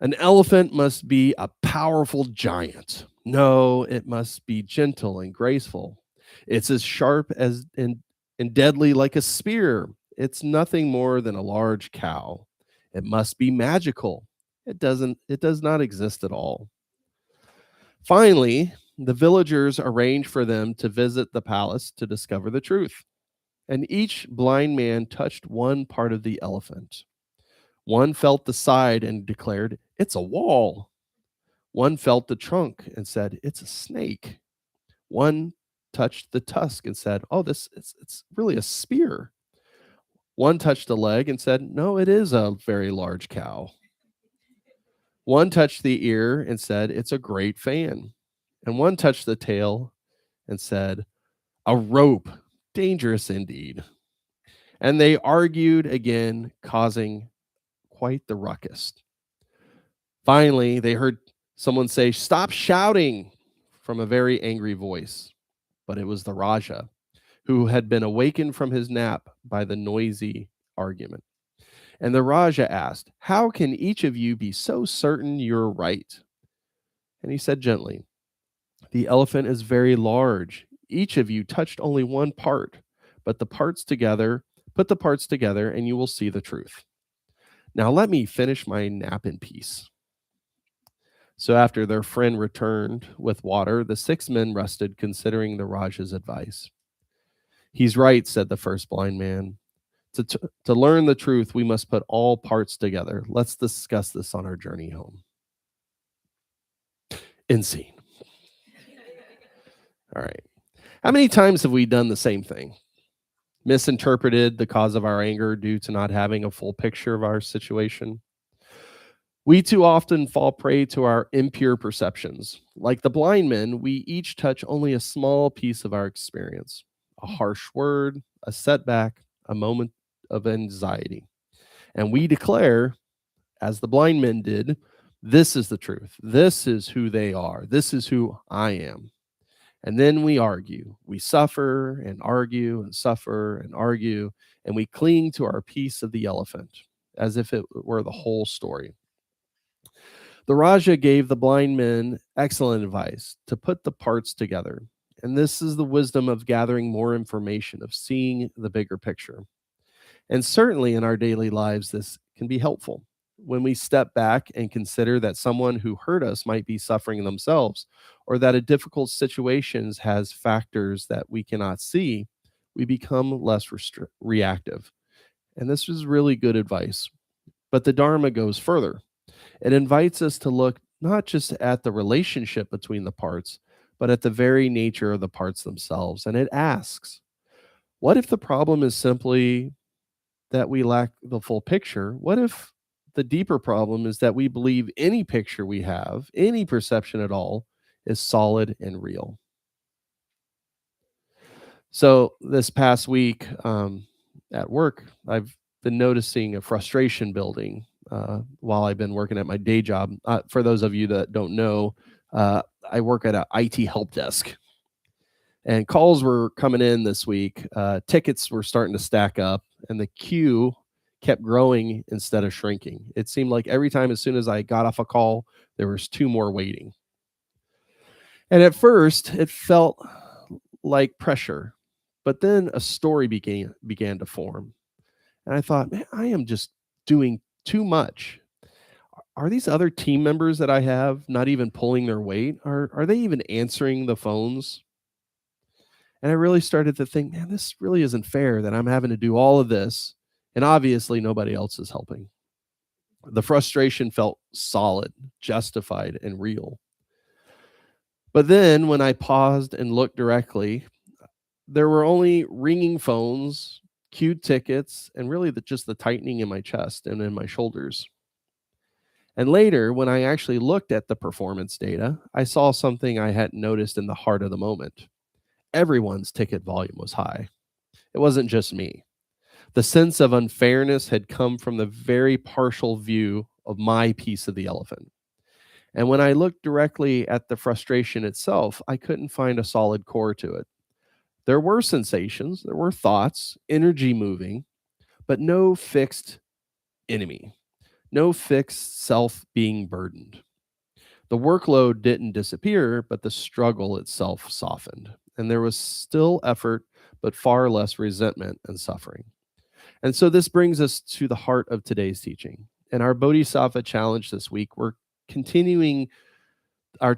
An elephant must be a powerful giant. No, it must be gentle and graceful. It's as sharp as and deadly like a spear. It's nothing more than a large cow. It must be magical. It does not exist at all. Finally, the villagers arranged for them to visit the palace to discover the truth. And each blind man touched one part of the elephant. One felt the side and declared, "It's a wall." One felt the trunk and said, "It's a snake." One touched the tusk and said, "Oh, it's really a spear." One touched the leg and said, "No, it is a very large cow." One touched the ear and said, "It's a great fan." And one touched the tail and said, "A rope, dangerous indeed." And they argued again, causing quite the ruckus. Finally, they heard someone say, "Stop shouting," from a very angry voice. But it was the Raja, who had been awakened from his nap by the noisy argument. And the Raja asked, "How can each of you be so certain you're right?" And he said gently, "The elephant is very large. Each of you touched only one part, but put the parts together, and you will see the truth. Now let me finish my nap in peace." So after their friend returned with water, the 6 men rested, considering the Raja's advice. "He's right," said the first blind man. To learn the truth, we must put all parts together. Let's discuss this on our journey home." Insane. All right. How many times have we done the same thing? Misinterpreted the cause of our anger due to not having a full picture of our situation? We too often fall prey to our impure perceptions. Like the blind men, we each touch only a small piece of our experience: a harsh word, a setback, a moment of anxiety. And we declare, as the blind men did, "This is the truth. This is who they are. This is who I am." And then we argue. We suffer and argue and suffer and argue, and we cling to our piece of the elephant as if it were the whole story. The Raja gave the blind men excellent advice to put the parts together. And this is the wisdom of gathering more information, of seeing the bigger picture. And certainly in our daily lives, this can be helpful. When we step back and consider that someone who hurt us might be suffering themselves, or that a difficult situation has factors that we cannot see, we become less reactive. And this is really good advice. But the Dharma goes further. It invites us to look not just at the relationship between the parts, but at the very nature of the parts themselves. And it asks, what if the problem is simply that we lack the full picture? What if the deeper problem is that we believe any picture we have, any perception at all, is solid and real? So this past week at work, I've been noticing a frustration building while I've been working at my day job. For those of you that don't know, I work at an IT help desk. And calls were coming in this week. Tickets were starting to stack up. and the queue kept growing instead of shrinking. It seemed like every time, as soon as I got off a call, there was 2 more waiting. And at first, it felt like pressure, but then a story began to form. And I thought, man, I am just doing too much. Are these other team members that I have not even pulling their weight? Are they even answering the phones? And I really started to think, man, this really isn't fair that I'm having to do all of this, and obviously nobody else is helping. The frustration felt solid, justified, and real. But then when I paused and looked directly, there were only ringing phones, queued tickets, and really just the tightening in my chest and in my shoulders. And later, when I actually looked at the performance data, I saw something I hadn't noticed in the heart of the moment. Everyone's ticket volume was high. It wasn't just me. The sense of unfairness had come from the very partial view of my piece of the elephant. And when I looked directly at the frustration itself, I couldn't find a solid core to it. There were sensations, there were thoughts, energy moving, but no fixed enemy, no fixed self being burdened. The workload didn't disappear, but the struggle itself softened. And there was still effort, but far less resentment and suffering. And so this brings us to the heart of today's teaching. In our Bodhisattva challenge this week, we're continuing the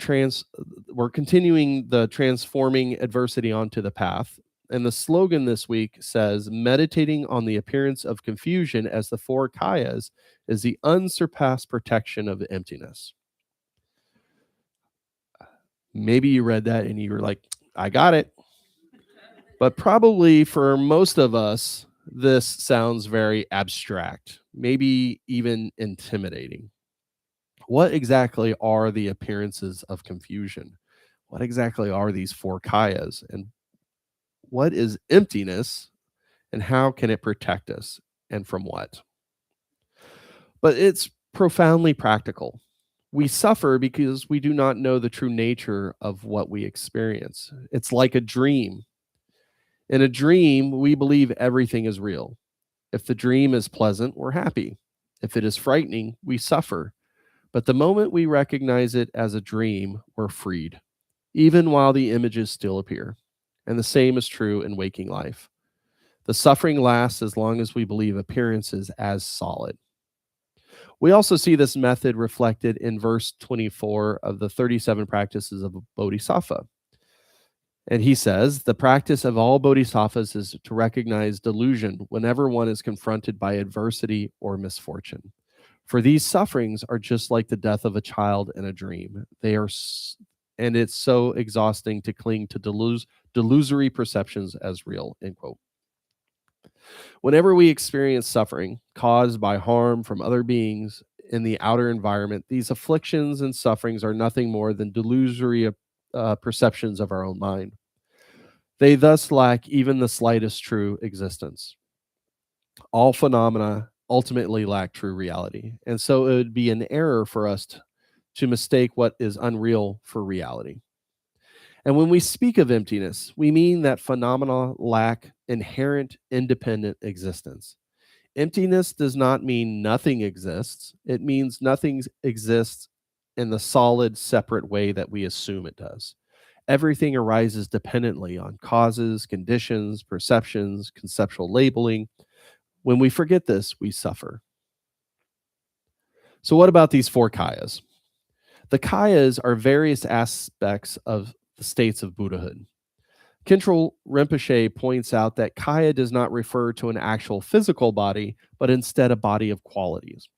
transforming adversity onto the path. And the slogan this week says, meditating on the appearance of confusion as the 4 kayas is the unsurpassed protection of emptiness. Maybe you read that and you were like, I got it. But probably for most of us, this sounds very abstract, maybe even intimidating. What exactly are the appearances of confusion? What exactly are these 4 kayas? And what is emptiness? And how can it protect us? And from what? But it's profoundly practical. We suffer because we do not know the true nature of what we experience. It's like a dream. In a dream, we believe everything is real. If the dream is pleasant, we're happy. If it is frightening, we suffer. But the moment we recognize it as a dream, we're freed, even while the images still appear. And the same is true in waking life. The suffering lasts as long as we believe appearances as solid. We also see this method reflected in verse 24 of the 37 practices of a Bodhisattva. And he says, the practice of all bodhisattvas is to recognize delusion whenever one is confronted by adversity or misfortune. For these sufferings are just like the death of a child in a dream. And it's so exhausting to cling to delusory perceptions as real, end quote. Whenever we experience suffering caused by harm from other beings in the outer environment, these afflictions and sufferings are nothing more than delusory perceptions of our own mind. They thus lack even the slightest true existence. All phenomena ultimately lack true reality, and so it would be an error for us to mistake what is unreal for reality. And when we speak of emptiness, we mean that phenomena lack inherent independent existence. Emptiness does not mean nothing exists. It means nothing exists in the solid, separate way that we assume it does. Everything arises dependently on causes, conditions, perceptions, conceptual labeling. When we forget this, we suffer. So what about these 4 kayas? The kayas are various aspects of the states of Buddhahood. Khentrul Rinpoche points out that kaya does not refer to an actual physical body, but instead a body of qualities.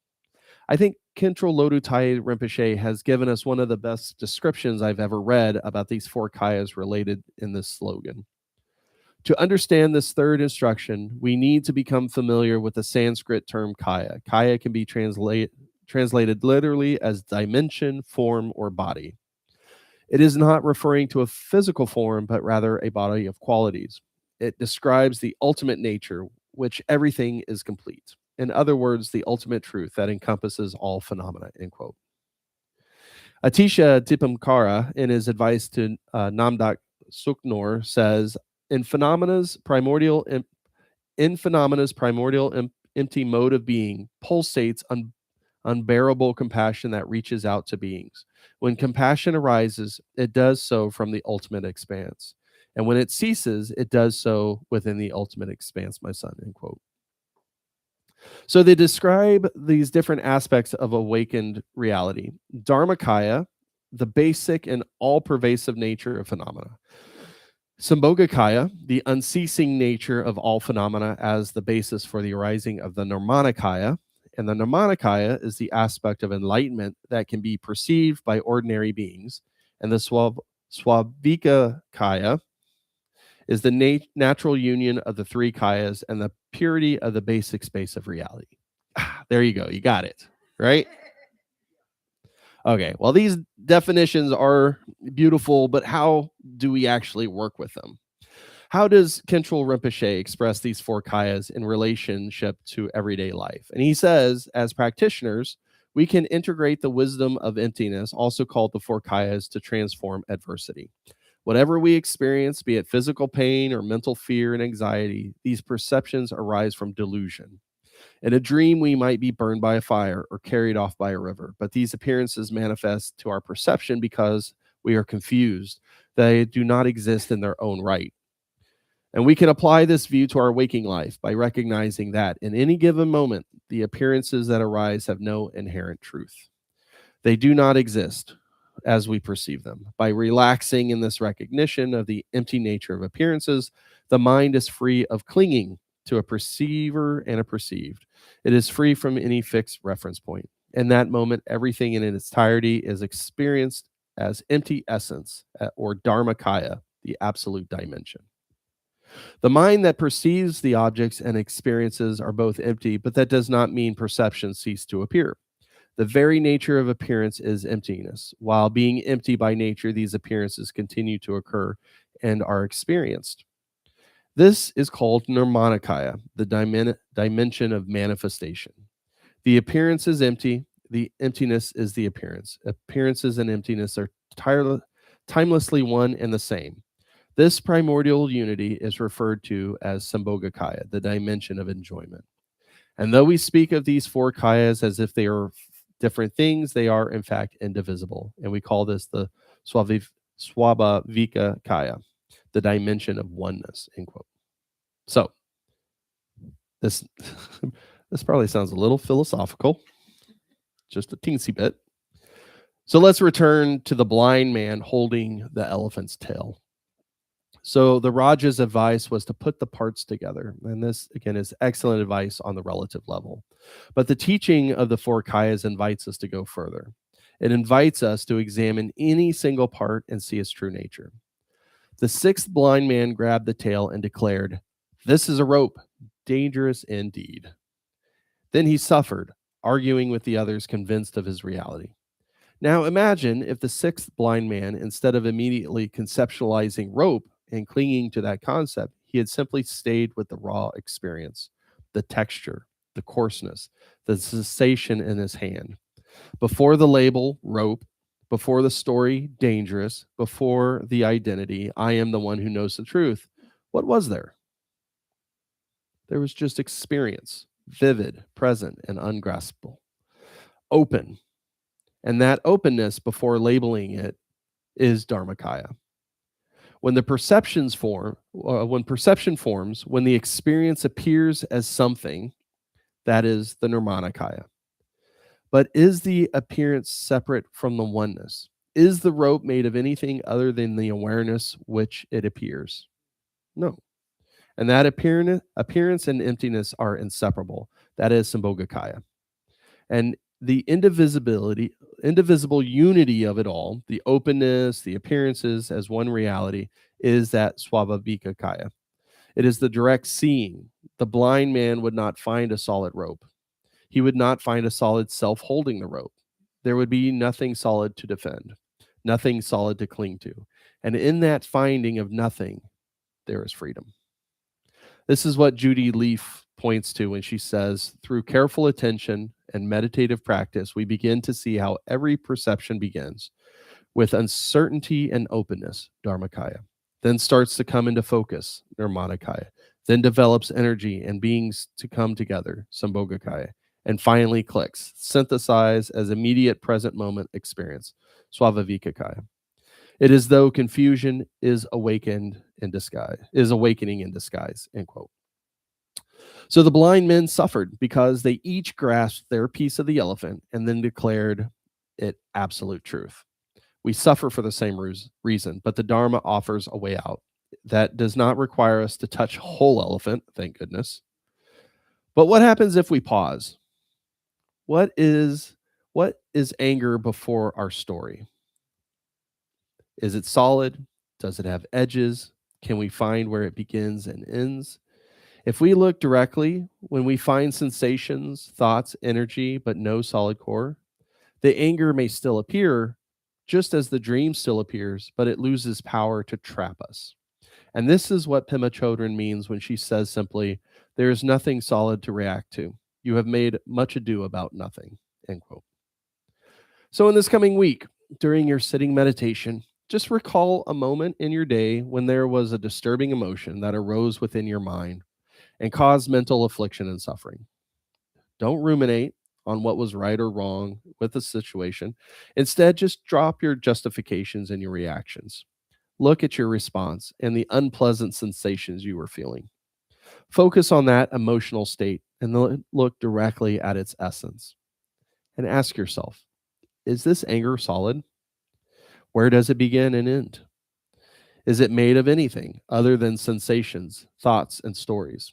I think Khentrul Lodrutai Rinpoche has given us one of the best descriptions I've ever read about these 4 kayas related in this slogan. To understand this third instruction, we need to become familiar with the Sanskrit term kaya. Kaya can be translated literally as dimension, form, or body. It is not referring to a physical form, but rather a body of qualities. It describes the ultimate nature, which everything is complete. In other words, the ultimate truth that encompasses all phenomena, end quote. Atisha Dipankara, in his advice to Namdak Suknor, says, in phenomena's primordial In phenomena's primordial empty mode of being pulsates unbearable compassion that reaches out to beings. When compassion arises, it does so from the ultimate expanse. And when it ceases, it does so within the ultimate expanse, my son, end quote. So they describe these different aspects of awakened reality. Dharmakaya, the basic and all-pervasive nature of phenomena. Sambhogakaya, the unceasing nature of all phenomena as the basis for the arising of the Nirmanakaya. And the Nirmanakaya is the aspect of enlightenment that can be perceived by ordinary beings. And the Swabhikakaya is the natural union of the three kayas and the purity of the basic space of reality. There you go. You got it, right? Okay, well, these definitions are beautiful, but how do we actually work with them? How does Khentrul Rinpoche express these four kayas in relationship to everyday life? And he says, as practitioners, we can integrate the wisdom of emptiness, also called the four kayas, to transform adversity. Whatever we experience, be it physical pain or mental fear and anxiety, these perceptions arise from delusion. In a dream, we might be burned by a fire or carried off by a river, but these appearances manifest to our perception because we are confused. They do not exist in their own right. And we can apply this view to our waking life by recognizing that in any given moment, the appearances that arise have no inherent truth. They do not exist as we perceive them. By relaxing in this recognition of the empty nature of appearances, the mind is free of clinging to a perceiver and a perceived. It is free from any fixed reference point. In that moment, everything in its entirety is experienced as empty essence, or Dharmakaya, the absolute dimension. The mind that perceives the objects and experiences are both empty, but that does not mean perceptions cease to appear. The very nature of appearance is emptiness. While being empty by nature, these appearances continue to occur and are experienced. This is called Nirmanakaya, the dimension of manifestation. The appearance is empty. The emptiness is the appearance. Appearances and emptiness are timelessly one and the same. This primordial unity is referred to as Sambhogakaya, the dimension of enjoyment. And though we speak of these four kayas as if they are different things, they are in fact indivisible. And we call this the Swabhavikakaya, the dimension of oneness, end quote. So this probably sounds a little philosophical, just a teensy bit. So let's return to the blind man holding the elephant's tail. So the Raja's advice was to put the parts together. And this, again, is excellent advice on the relative level. But the teaching of the four kayas invites us to go further. It invites us to examine any single part and see its true nature. The sixth blind man grabbed the tail and declared, "This is a rope, dangerous indeed." Then he suffered, arguing with the others, convinced of his reality. Now imagine if the sixth blind man, instead of immediately conceptualizing rope and clinging to that concept, he had simply stayed with the raw experience, the texture, the coarseness, the sensation in his hand. Before the label, rope, before the story, dangerous, before the identity, I am the one who knows the truth, what was there? There was just experience, vivid, present, and ungraspable, open. And that openness before labeling it is Dharmakaya. When perception forms, when the experience appears as something, that is the Nirmanakaya. But is the appearance separate from the oneness? Is the rope made of anything other than the awareness which it appears? No. And that appearance and emptiness are inseparable. That is Sambhogakaya. And the indivisible unity of it all, the openness, the appearances as one reality, is that Swabhavikakaya. It is the direct seeing. The blind man would not find a solid rope. He would not find a solid self holding the rope. There would be nothing solid to defend, nothing solid to cling to. And in that finding of nothing, there is freedom. This is what Judy Leaf points to when she says, through careful attention and meditative practice, we begin to see how every perception begins with uncertainty and openness, Dharmakaya. Then starts to come into focus, Nirmanakaya. then develops energy and beings to come together, Sambhogakaya, and finally clicks, synthesize as immediate present moment experience, Swavavikakaya. It is though confusion is awakening in disguise, end quote. So the blind men suffered because they each grasped their piece of the elephant and then declared it absolute truth. We suffer for the same reason, but the Dharma offers a way out that does not require us to touch whole elephant, thank goodness. But what happens if we pause? What is anger before our story? Is it solid? Does it have edges? Can we find where it begins and ends? If we look directly, when we find sensations, thoughts, energy, but no solid core, the anger may still appear, just as the dream still appears, but it loses power to trap us. And this is what Pema Chodron means when she says simply, there is nothing solid to react to. You have made much ado about nothing, end quote. So in this coming week, during your sitting meditation, just recall a moment in your day when there was a disturbing emotion that arose within your mind and caused mental affliction and suffering. Don't ruminate on what was right or wrong with the situation. Instead, just drop your justifications and your reactions. Look at your response and the unpleasant sensations you were feeling. Focus on that emotional state and look directly at its essence. And ask yourself, is this anger solid? Where does it begin and end? Is it made of anything other than sensations, thoughts, and stories?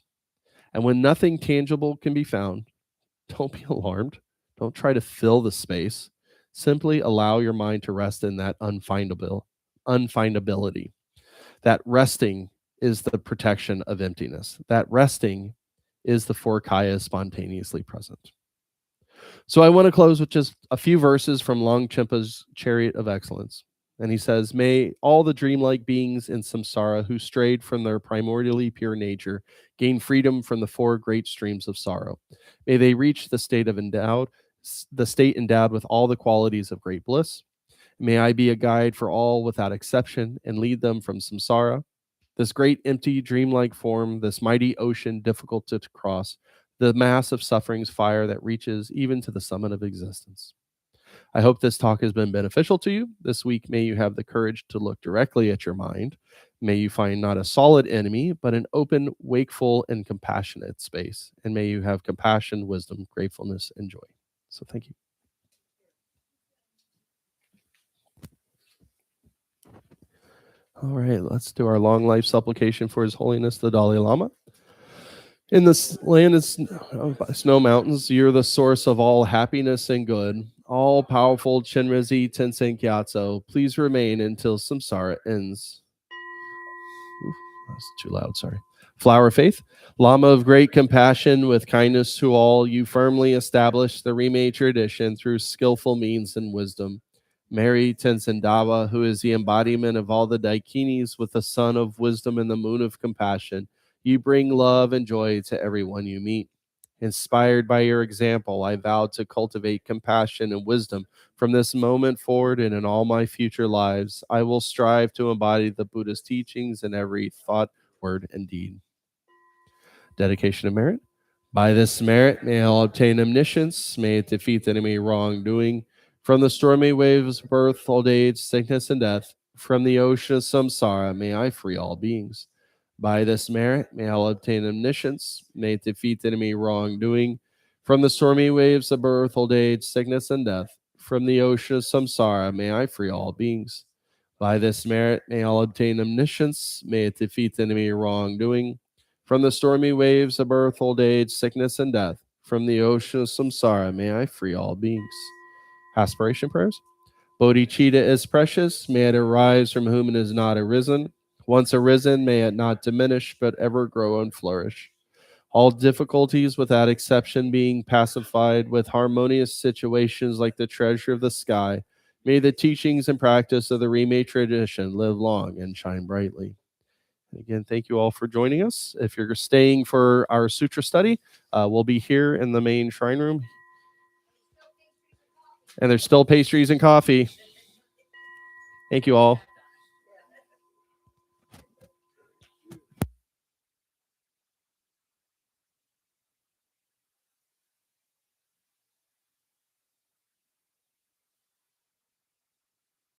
And when nothing tangible can be found, don't be alarmed. Don't try to fill the space. Simply allow your mind to rest in that unfindability. That resting is the protection of emptiness. That resting is the four kayas spontaneously present. So I want to close with just a few verses from Longchenpa's Chariot of Excellence. And he says, may all the dreamlike beings in samsara who strayed from their primordially pure nature gain freedom from the four great streams of sorrow. May they reach the state endowed with all the qualities of great bliss. May I be a guide for all without exception and lead them from samsara, this great empty dreamlike form, this mighty ocean difficult to cross, the mass of suffering's fire that reaches even to the summit of existence. I hope this talk has been beneficial to you. This week, may you have the courage to look directly at your mind. May you find not a solid enemy, but an open, wakeful, and compassionate space. And may you have compassion, wisdom, gratefulness, and joy. So thank you. All right, let's do our long life supplication for His Holiness the Dalai Lama. In this land of snow mountains, you're the source of all happiness and good. All powerful Chenrezig Tenzin Gyatso, please remain until samsara ends. Oof, that's too loud, sorry. Flower Faith, Lama of great compassion with kindness to all, you firmly establish the Rime tradition through skillful means and wisdom. Mary Tenzin Dawa, who is the embodiment of all the Daikinis with the sun of wisdom and the moon of compassion, you bring love and joy to everyone you meet. Inspired by your example, I vow to cultivate compassion and wisdom from this moment forward and in all my future lives. I will strive to embody the Buddhist teachings in every thought, word, and deed. Dedication of merit. By this merit, may I obtain omniscience, may it defeat enemy wrongdoing. From the stormy waves of birth, old age, sickness, and death, from the ocean of samsara, may I free all beings. By this merit, may I obtain omniscience, may it defeat enemy wrongdoing. From the stormy waves of birth, old age, sickness, and death, from the ocean of samsara, may I free all beings. By this merit, may I obtain omniscience, may it defeat enemy wrongdoing. From the stormy waves of birth, old age, sickness, and death, from the ocean of samsara, may I free all beings. Aspiration prayers. Bodhicitta is precious, may it arise from whom it is not arisen. Once arisen, may it not diminish, but ever grow and flourish. All difficulties without exception being pacified with harmonious situations like the treasure of the sky, may the teachings and practice of the Rime tradition live long and shine brightly. Again, thank you all for joining us. If you're staying for our sutra study, we'll be here in the main shrine room. And there's still pastries and coffee. Thank you all.